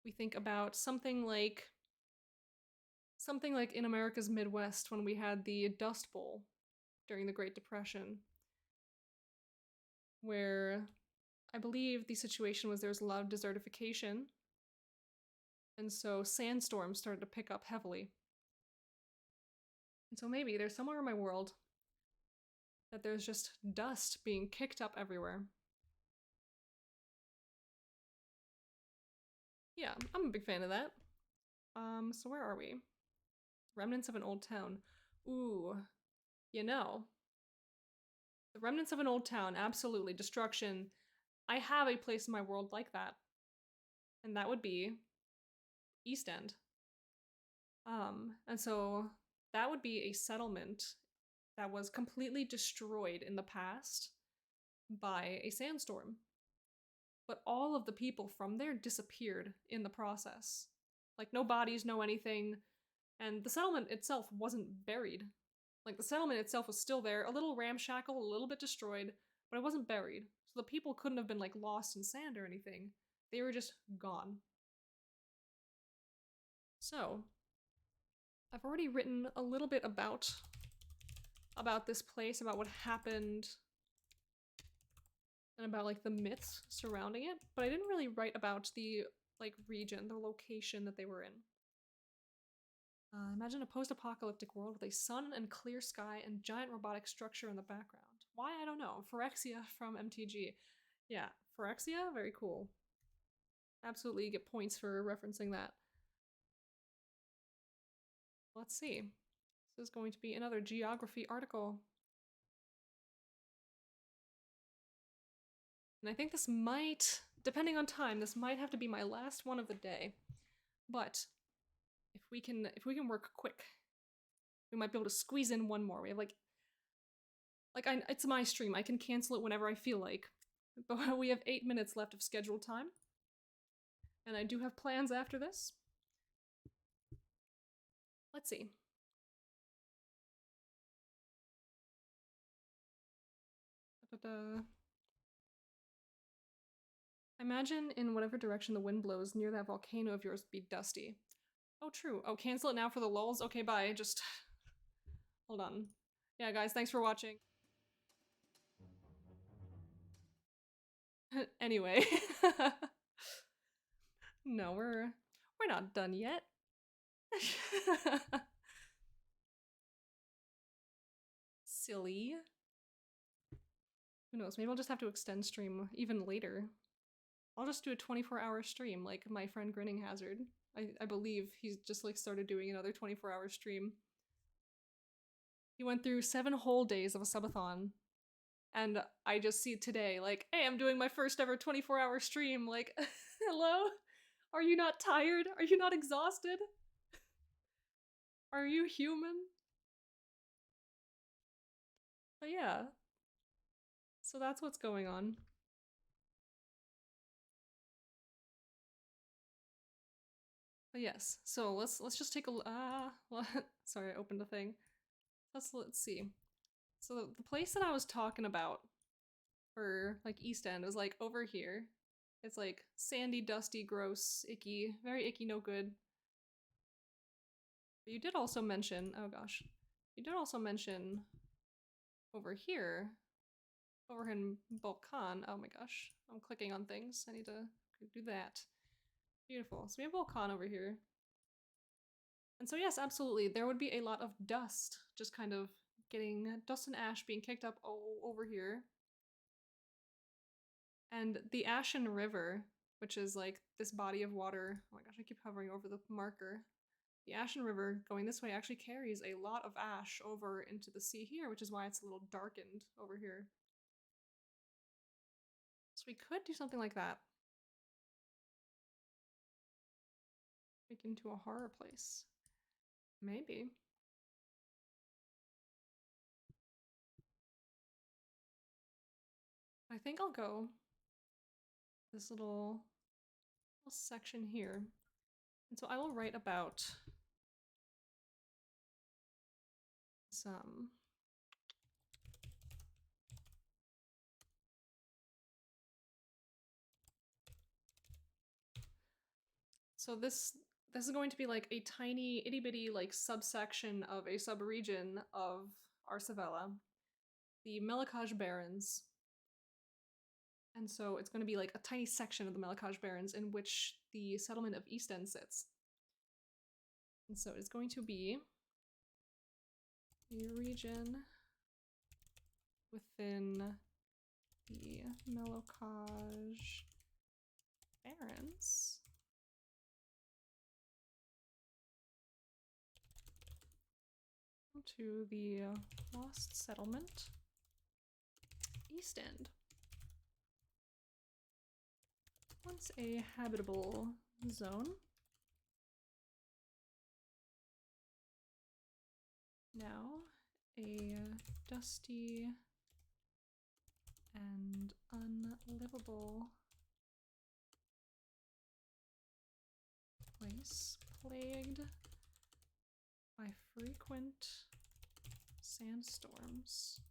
We think about something like in America's Midwest when we had the Dust Bowl during the Great Depression, where I believe the situation was there was a lot of desertification, and so sandstorms started to pick up heavily. And so maybe there's somewhere in my world that there's just dust being kicked up everywhere. Yeah, I'm a big fan of that. So where are we? Remnants of an old town. Ooh, you know. The remnants of an old town, absolutely. Destruction. I have a place in my world like that. And that would be East End. And so that would be a settlement that was completely destroyed in the past by a sandstorm. But all of the people from there disappeared in the process. Like, no bodies, no anything. And the settlement itself wasn't buried. Like, the settlement itself was still there, a little ramshackle, a little bit destroyed, but it wasn't buried. So the people couldn't have been, like, lost in sand or anything. They were just gone. So, I've already written a little bit about this place, about what happened, and about, like, the myths surrounding it, but I didn't really write about the, like, region, the location that they were in. Imagine a post-apocalyptic world with a sun and clear sky and giant robotic structure in the background. Why? I don't know. Phyrexia from MTG. Yeah, Phyrexia? Very cool. Absolutely get points for referencing that. Let's see. This is going to be another geography article. And I think this might, depending on time, this might have to be my last one of the day. But if we can work quick, we might be able to squeeze in one more. We have it's my stream. I can cancel it whenever I feel like. But we have 8 minutes left of scheduled time. And I do have plans after this. Let's see. Da-da-da. Imagine in whatever direction the wind blows near that volcano of yours be dusty. Oh, true. Oh, cancel it now for the lulz? Okay, bye. Just hold on. Yeah, guys, thanks for watching. Anyway. No, we're not done yet. Silly. Who knows? Maybe I'll just have to extend stream even later. I'll just do a 24-hour stream like my friend Grinning Hazard. I believe he's just like started doing another 24-hour stream. He went through 7 whole days of a subathon. And I just see today, like, hey, I'm doing my first ever 24-hour stream. Like, hello? Are you not tired? Are you not exhausted? Are you human? But yeah. So that's what's going on. But yes, so let's just take a sorry, I opened a thing. Let's see. So the place that I was talking about for like East End was like over here. It's like sandy, dusty, gross, icky, very icky, no good. But you did also mention, oh gosh, you did also mention over here, over in Volcan. Oh my gosh, I'm clicking on things. I need to do that. Beautiful. So we have Volcan over here. And so yes, absolutely, there would be a lot of dust, just kind of getting dust and ash being kicked up over here. And the Ashen River, which is like this body of water, oh my gosh, I keep hovering over the marker. The Ashen River going this way actually carries a lot of ash over into the sea here, which is why it's a little darkened over here. So we could do something like that. Make it into a horror place. Maybe. I think I'll go this little section here. And so I will write about some so this is going to be like a tiny itty bitty like subsection of a subregion of Arsavella, the Melakaj Barrens. And so it's going to be like a tiny section of the Melakaj Barrens in which the settlement of East End sits. And so it's going to be a region within the Melakaj Barrens. To the lost settlement, East End. Once a habitable zone. Now a dusty and unlivable place plagued by frequent sandstorms,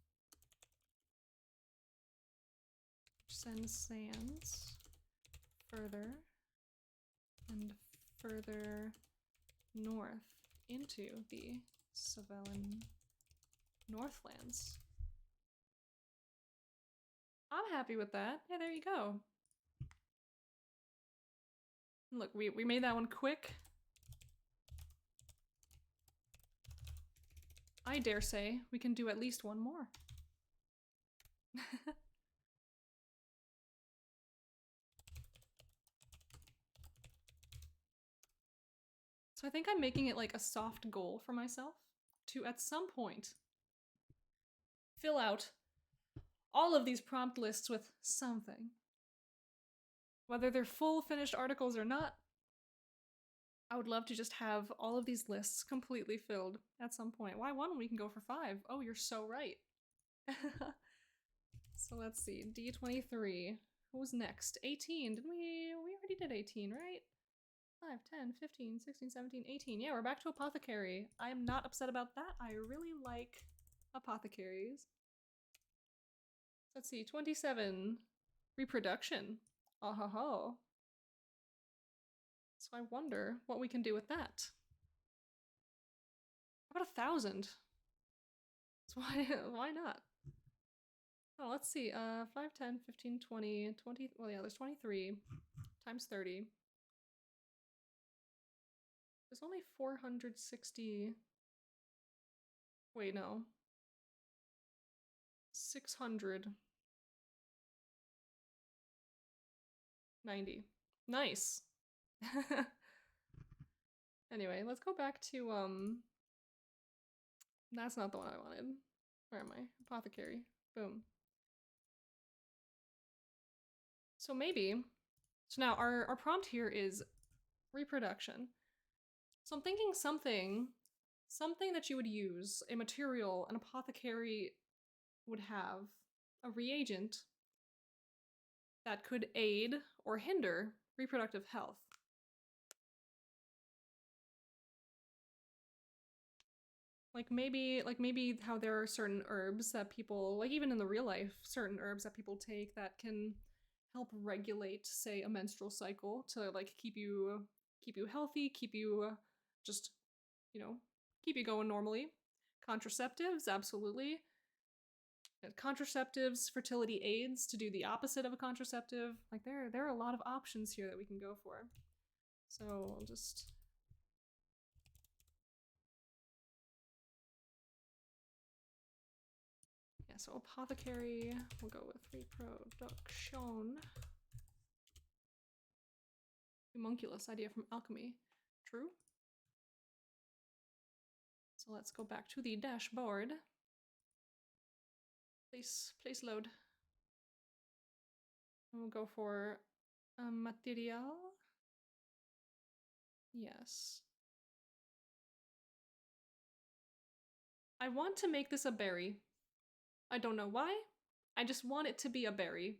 which sends sands further and further north into the Savellan Northlands. I'm happy with that. Yeah, there you go. Look, we made that one quick. I dare say we can do at least one more. So I think I'm making it like a soft goal for myself to at some point fill out all of these prompt lists with something. Whether they're full finished articles or not, I would love to just have all of these lists completely filled at some point. Why one when we can go for 5? Oh, you're so right. So let's see. D23. Who's next? 18. Didn't we already did 18, right? 5, 10, 15, 16, 17, 18. Yeah, we're back to apothecary. I am not upset about that. I really like apothecaries. Let's see. 27. Reproduction. Oh ho ho. So I wonder what we can do with that. How about 1,000? So why not? Oh, let's see. 5, 10, 15, 20, 20. Well, yeah, there's 23 times 30. There's only 460. Wait, no. 690. Nice. Anyway, let's go back to that's not the one I wanted. Where am I? Apothecary. Boom. So maybe. So now our prompt here is reproduction. So I'm thinking something that you would use, a material an apothecary would have, a reagent that could aid or hinder reproductive health. Like maybe how there are certain herbs that people, like even in the real life, certain herbs that people take that can help regulate, say, a menstrual cycle to like keep you healthy, keep you just, you know, keep you going normally. Contraceptives, absolutely. Contraceptives, fertility aids to do the opposite of a contraceptive. Like there are a lot of options here that we can go for. So I'll just so apothecary, we'll go with reproduction. Homunculus, idea from alchemy. True. So let's go back to the dashboard. Place load. And we'll go for material. Yes. I want to make this a berry. I don't know why. I just want it to be a berry.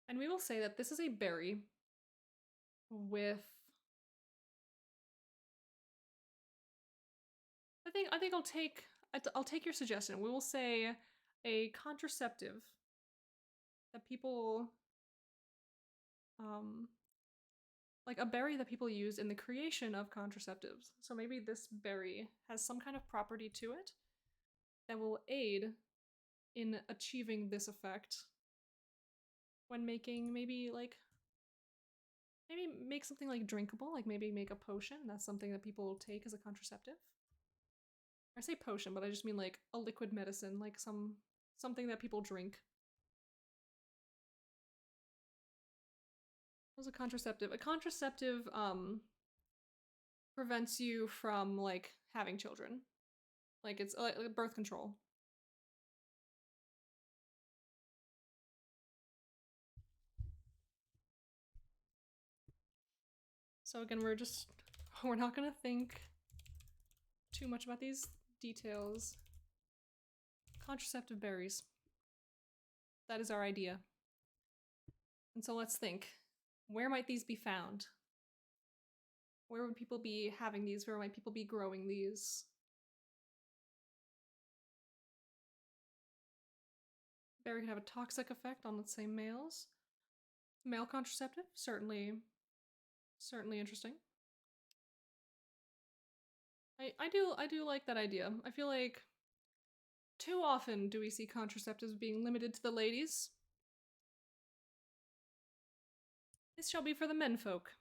And we will say that this is a berry with I think I'll take your suggestion. We will say a contraceptive that people like a berry that people use in the creation of contraceptives. So maybe this berry has some kind of property to it that will aid in achieving this effect when making maybe make something like drinkable, like maybe make a potion. That's something that people take as a contraceptive. I say potion, but I just mean like a liquid medicine, like something that people drink. What's a contraceptive? A contraceptive prevents you from like having children. Like it's birth control. So again, we're not gonna think too much about these details. Contraceptive berries. That is our idea. And so let's think. Where might these be found? Where would people be having these? Where might people be growing these? Berry can have a toxic effect on, let's say, males. Male contraceptive, certainly interesting. I do like that idea. I feel like too often do we see contraceptives being limited to the ladies. This shall be for the menfolk.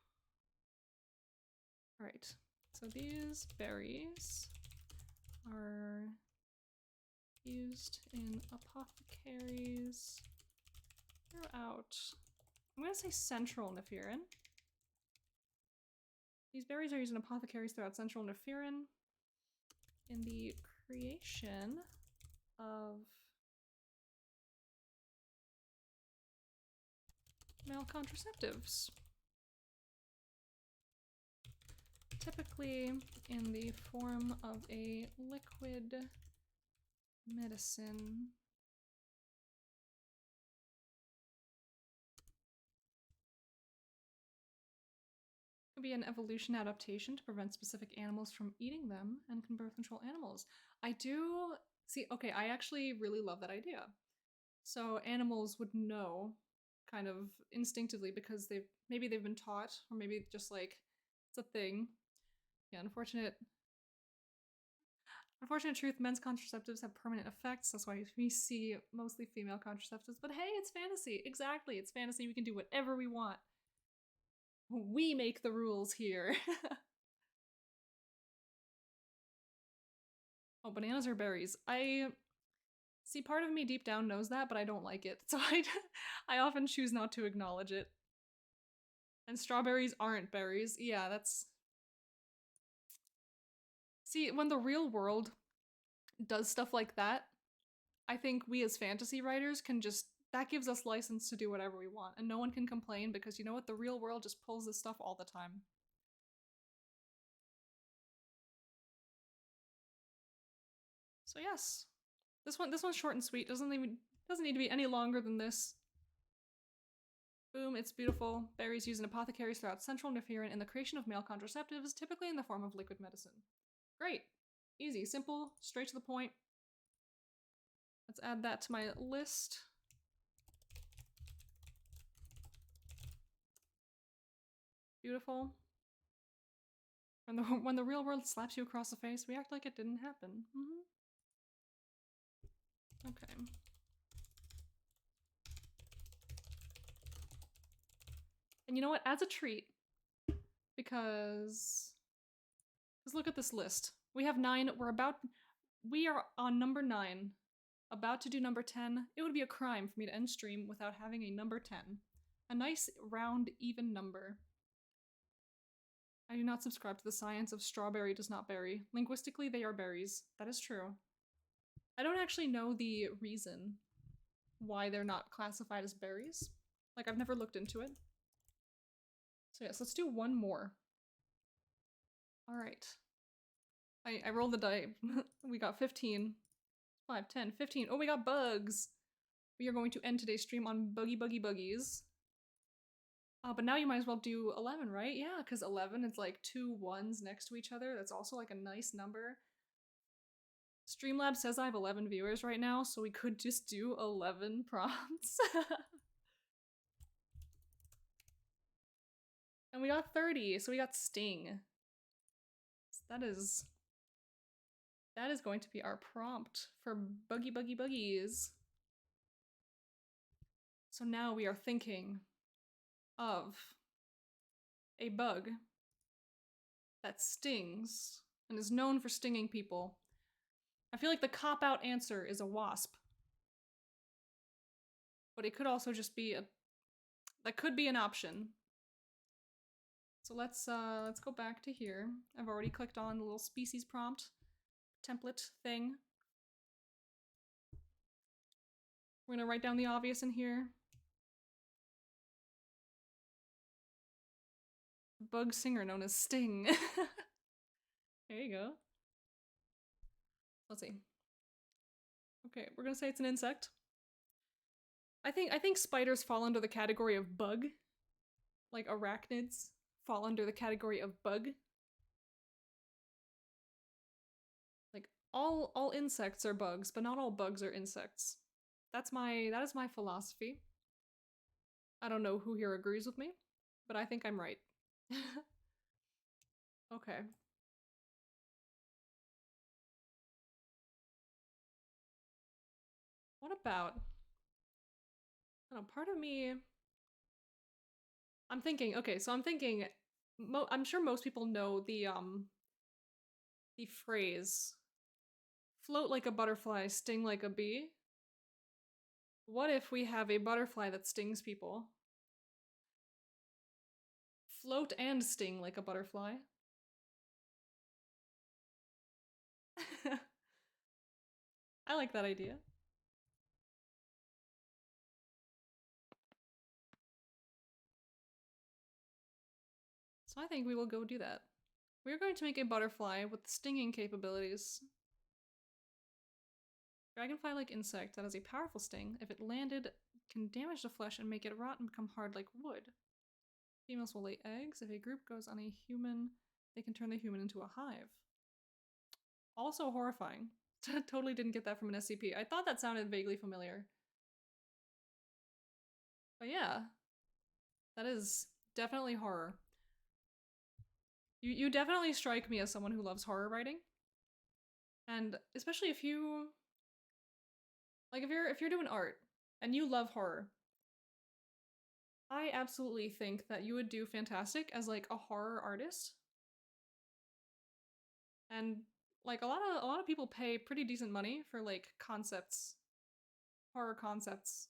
Alright, so these berries are Used in apothecaries throughout. I'm gonna say central Nefirin. These berries are used in apothecaries throughout central Nefirin in the creation of male contraceptives. Typically in the form of a liquid medicine. Could be an evolution adaptation to prevent specific animals from eating them and can birth control animals. I do see, okay, I actually really love that idea. So animals would know kind of instinctively because maybe they've been taught, or maybe just like it's a thing. Yeah, unfortunate truth, men's contraceptives have permanent effects. That's why we see mostly female contraceptives. But hey, it's fantasy. Exactly, it's fantasy. We can do whatever we want. We make the rules here. Oh, bananas are berries. I see, part of me deep down knows that, but I don't like it. So I often choose not to acknowledge it. And strawberries aren't berries. Yeah, that's... See, when the real world does stuff like that, I think we as fantasy writers can just... That gives us license to do whatever we want, and no one can complain because you know what? The real world just pulls this stuff all the time. So yes, this one's short and sweet. Doesn't need to be any longer than this. Boom, it's beautiful. Berries used in apothecaries throughout central Nefirin in the creation of male contraceptives, typically in the form of liquid medicine. Great. Easy, simple, straight to the point. Let's add that to my list. Beautiful. When the real world slaps you across the face, we act like it didn't happen. Okay. And you know what? As a treat, because look at this list. We have 9. We are on number 9. About to do number 10. It would be a crime for me to end stream without having a number 10. A nice, round, even number. I do not subscribe to the science of strawberry does not berry. Linguistically, they are berries. That is true. I don't actually know the reason why they're not classified as berries. Like, I've never looked into it. So yes, let's do one more. Alright. I rolled the die. We got 15. 5, 10, 15. Oh, we got bugs! We are going to end today's stream on buggies. But now you might as well do 11, right? Yeah, because 11, it's like 2 1s next to each other. That's also like a nice number. Streamlabs says I have 11 viewers right now, so we could just do 11 prompts. And we got 30, so we got Sting. So that is going to be our prompt for buggies. So now we are thinking of a bug that stings and is known for stinging people. I feel like the cop-out answer is a wasp. But it could also just be that could be an option. So let's go back to here. I've already clicked on the little species prompt template thing. We're gonna write down the obvious in here. Bug singer known as Sting. There you go. Let's see. Okay, we're gonna say it's an insect. I think spiders fall under the category of bug. Like arachnids fall under the category of bug. Like all insects are bugs, but not all bugs are insects. That is my philosophy. I don't know who here agrees with me, but I think I'm right. Okay. What about... I don't know, part of me... I'm thinking, okay, so I'm thinking... I'm sure most people know the phrase Float like a butterfly, sting like a bee. What if we have a butterfly that stings people? Float and sting like a butterfly. I like that idea. So I think we will go do that. We're going to make a butterfly with stinging capabilities. Dragonfly-like insect that has a powerful sting. If it landed, can damage the flesh and make it rot and become hard like wood. Females will lay eggs. If a group goes on a human, they can turn the human into a hive. Also horrifying. Totally didn't get that from an SCP. I thought that sounded vaguely familiar. But yeah, that is definitely horror. You definitely strike me as someone who loves horror writing. And especially if you like if you're doing art and you love horror, I absolutely think that you would do fantastic as like a horror artist. And like a lot of people pay pretty decent money for like concepts, horror concepts.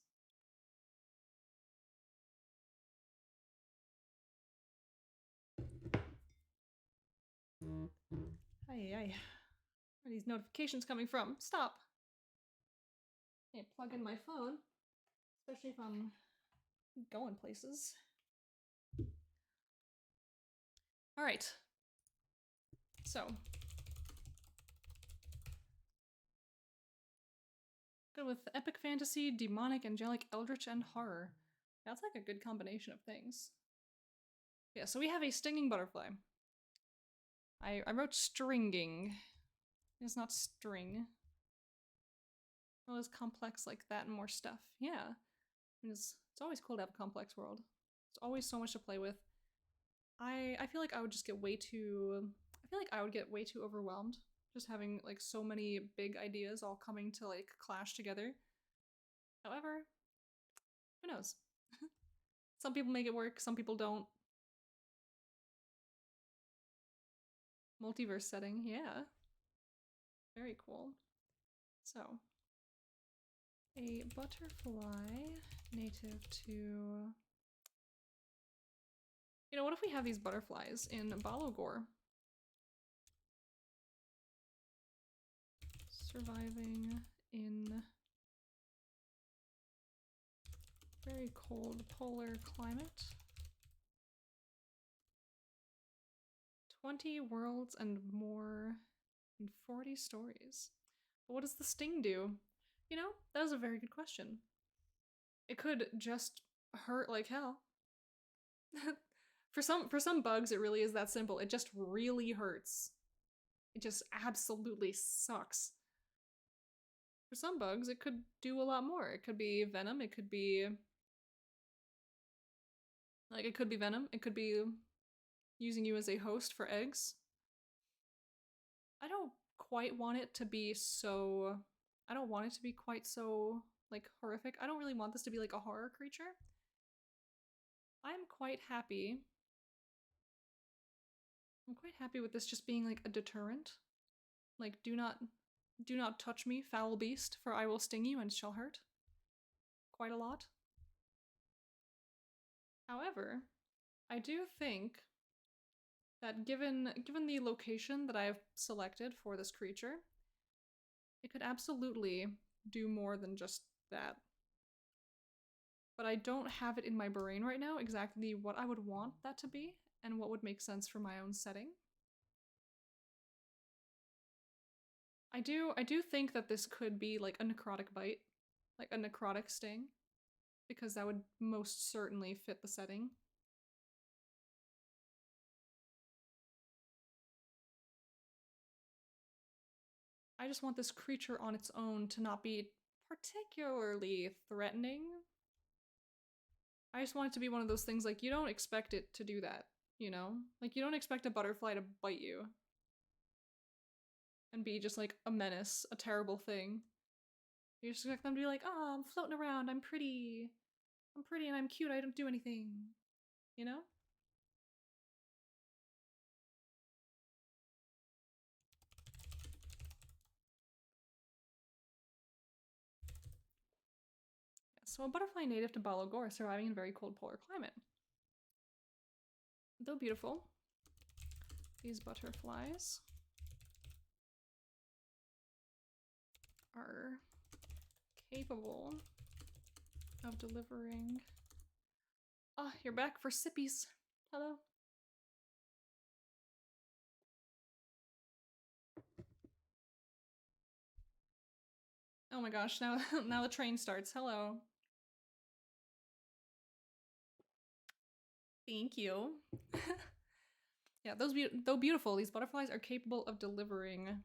Hey, where are these notifications coming from? Stop. Can't plug in my phone, especially if I'm going places. All right. So, good with epic fantasy, demonic, angelic, eldritch, and horror. That's like a good combination of things. Yeah, so we have a stinging butterfly. I wrote stringing. It's not string. Well, it's complex like that and more stuff. Yeah. I mean, it's always cool to have a complex world. There's always so much to play with. I feel like I would just get way too... I feel like I would get way too overwhelmed just having like so many big ideas all coming to like clash together. However, who knows? Some people make it work, some people don't. Multiverse setting, yeah. Very cool. So, a butterfly native to... You know, what if we have these butterflies in Balogor? Surviving in very cold polar climate. 20 worlds and more in 40 stories. But what does the sting do? You know, that was a very good question. It could just hurt like hell. For some bugs, it really is that simple. It just really hurts. It just absolutely sucks. For some bugs, it could do a lot more. It could be venom, it could be... Like, it could be venom, it could be using you as a host for eggs. I don't quite want it to be so... I don't want it to be quite so, like, horrific. I don't really want this to be like a horror creature. I'm quite happy with this just being like a deterrent. Like, do not touch me, foul beast, for I will sting you and shall hurt. Quite a lot. However, I do think that given the location that I have selected for this creature, it could absolutely do more than just that. But I don't have it in my brain right now exactly what I would want that to be and what would make sense for my own setting. I do think that this could be like a necrotic bite, like a necrotic sting, because that would most certainly fit the setting. I just want this creature on its own to not be particularly threatening. I just want it to be one of those things like you don't expect it to do that, you know? Like you don't expect a butterfly to bite you and be just like a menace, a terrible thing. You just expect them to be like, oh, I'm floating around, I'm pretty and I'm cute, I don't do anything, you know? So a butterfly native to Balogor, surviving in a very cold polar climate. Though beautiful, these butterflies are capable of delivering... Ah, you're back for sippies. Hello. Oh my gosh, now now the train starts. Hello. Thank you. Yeah, though beautiful, these butterflies are capable of delivering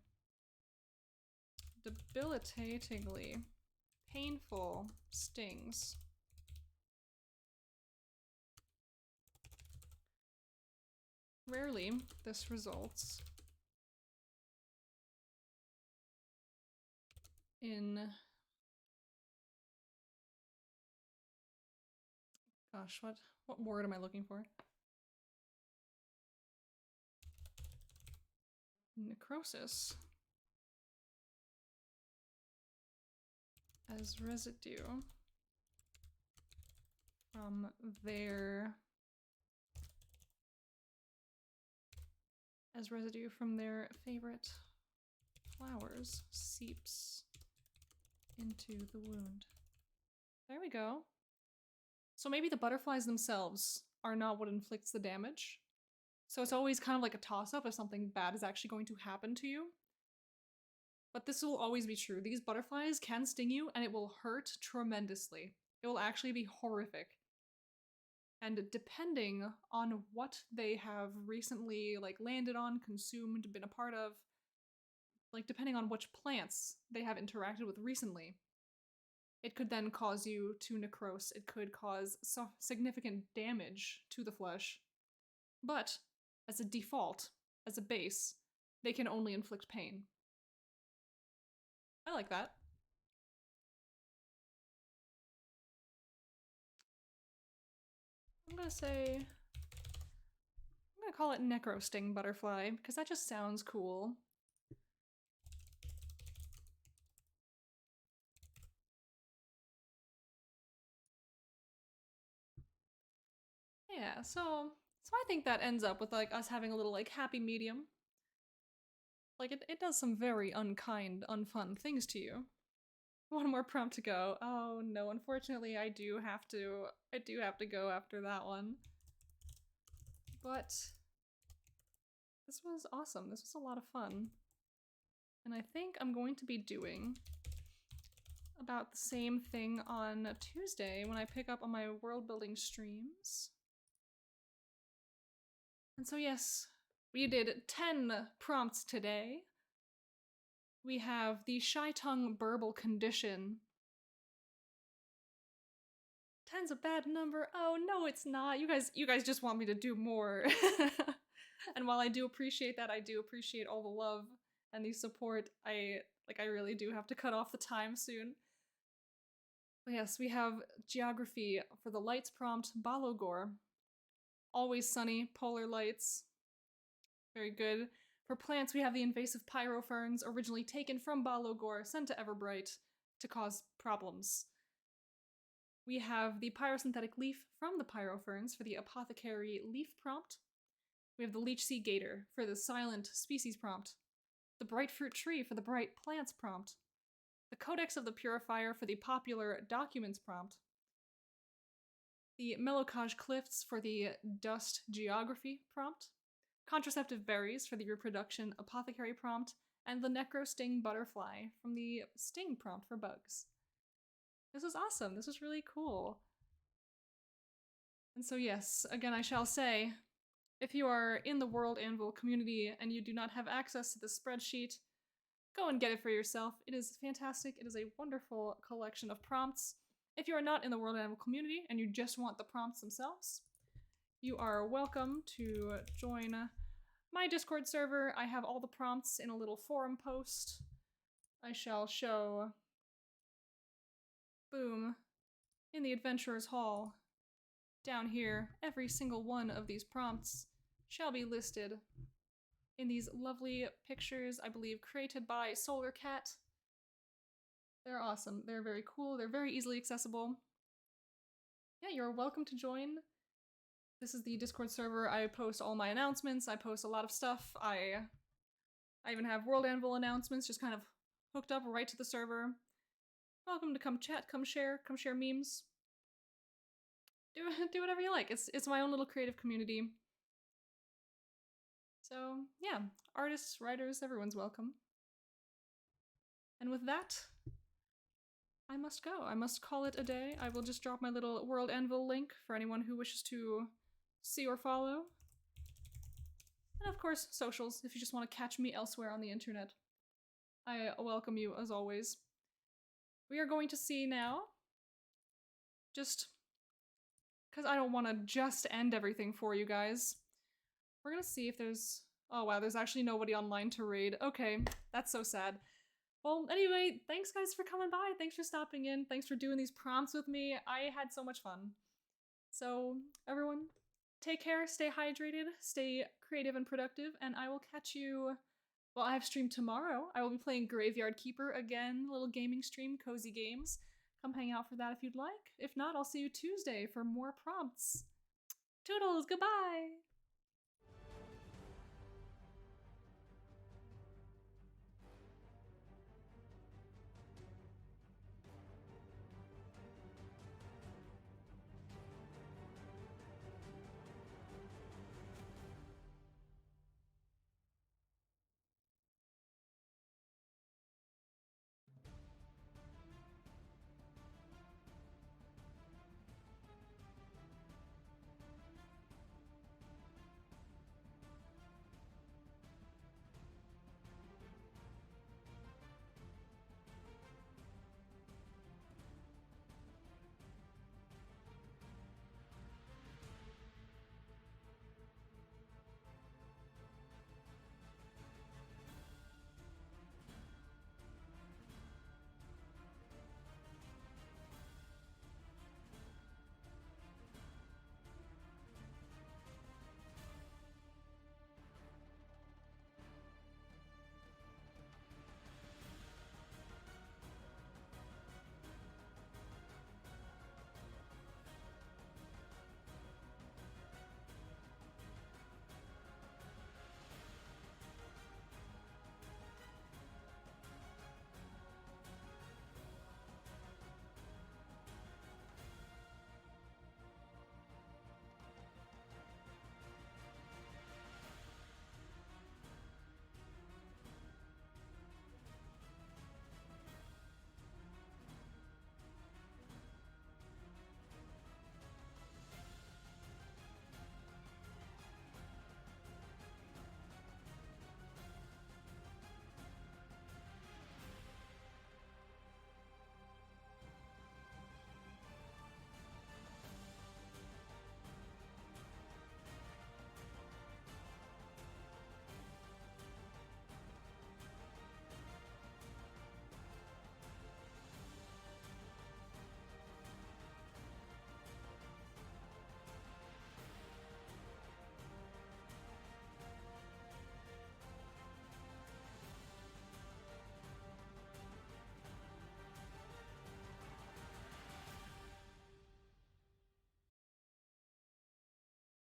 debilitatingly painful stings. Rarely, this results in... Gosh, what word am I looking for? Necrosis. As residue from their... As residue from their favorite flowers seeps into the wound. There we go. So maybe the butterflies themselves are not what inflicts the damage. So it's always kind of like a toss-up if something bad is actually going to happen to you. But this will always be true. These butterflies can sting you and it will hurt tremendously. It will actually be horrific. And depending on what they have recently landed on, consumed, been a part of, depending on which plants they have interacted with recently, it could then cause you to necrose. It could cause significant damage to the flesh. But as a default, as a base, they can only inflict pain. I like that. I'm gonna call it Necrosting Butterfly, because that just sounds cool. Yeah, so I think that ends up with us having a little happy medium. It does some very unkind, unfun things to you. One more prompt to go. Oh no, unfortunately I do have to go after that one. But this was awesome. This was a lot of fun. And I think I'm going to be doing about the same thing on Tuesday when I pick up on my world building streams. And so yes, we did 10 prompts today. We have the Shy Tongue Burble Condition. 10's a bad number. Oh no, it's not. You guys just want me to do more. And while I do appreciate that, I do appreciate all the love and the support. I really do have to cut off the time soon. But yes, we have Geography for the Lights prompt, Balogor. Always Sunny, Polar Lights. Very good. For plants, we have the invasive pyroferns, originally taken from Balogor, sent to Everbright to cause problems. We have the pyrosynthetic leaf from the pyroferns for the apothecary leaf prompt. We have the leech sea gator for the silent species prompt. The bright fruit tree for the bright plants prompt. The codex of the purifier for the popular documents prompt. The Melocage cliffs for the dust geography prompt. Contraceptive berries for the reproduction apothecary prompt. And the necrosting butterfly from the sting prompt for bugs. This was awesome. This was really cool. And so yes, again I shall say, if you are in the World Anvil community and you do not have access to the spreadsheet, go and get it for yourself. It is fantastic. It is a wonderful collection of prompts. If you are not in the World Anvil community and you just want the prompts themselves, you are welcome to join my Discord server. I have all the prompts in a little forum post. I shall show, boom, in the Adventurers Hall. Down here, every single one of these prompts shall be listed in these lovely pictures, I believe created by Solar Cat. They're awesome. They're very cool. They're very easily accessible. yeah, you're welcome to join. This is the Discord server. I post all my announcements. I post a lot of stuff. I even have World Anvil announcements, just kind of hooked up right to the server. Welcome to come chat, come share memes. Do whatever you like. It's my own little creative community. So yeah, artists, writers, everyone's welcome. And with that, I must go. I must call it a day. I will just drop my little World Anvil link for anyone who wishes to see or follow. And of course, socials, if you just want to catch me elsewhere on the internet. I welcome you as always. We are going to see now, just because I don't want to just end everything for you guys. We're gonna see if there's... Oh wow, there's actually nobody online to raid. Okay, that's so sad. Well, anyway, thanks guys for coming by. Thanks for stopping in. Thanks for doing these prompts with me. I had so much fun. So, everyone, take care, stay hydrated, stay creative and productive, and I will catch you... Well, I have stream tomorrow. I will be playing Graveyard Keeper again, a little gaming stream, cozy games. Come hang out for that if you'd like. If not, I'll see you Tuesday for more prompts. Toodles, goodbye!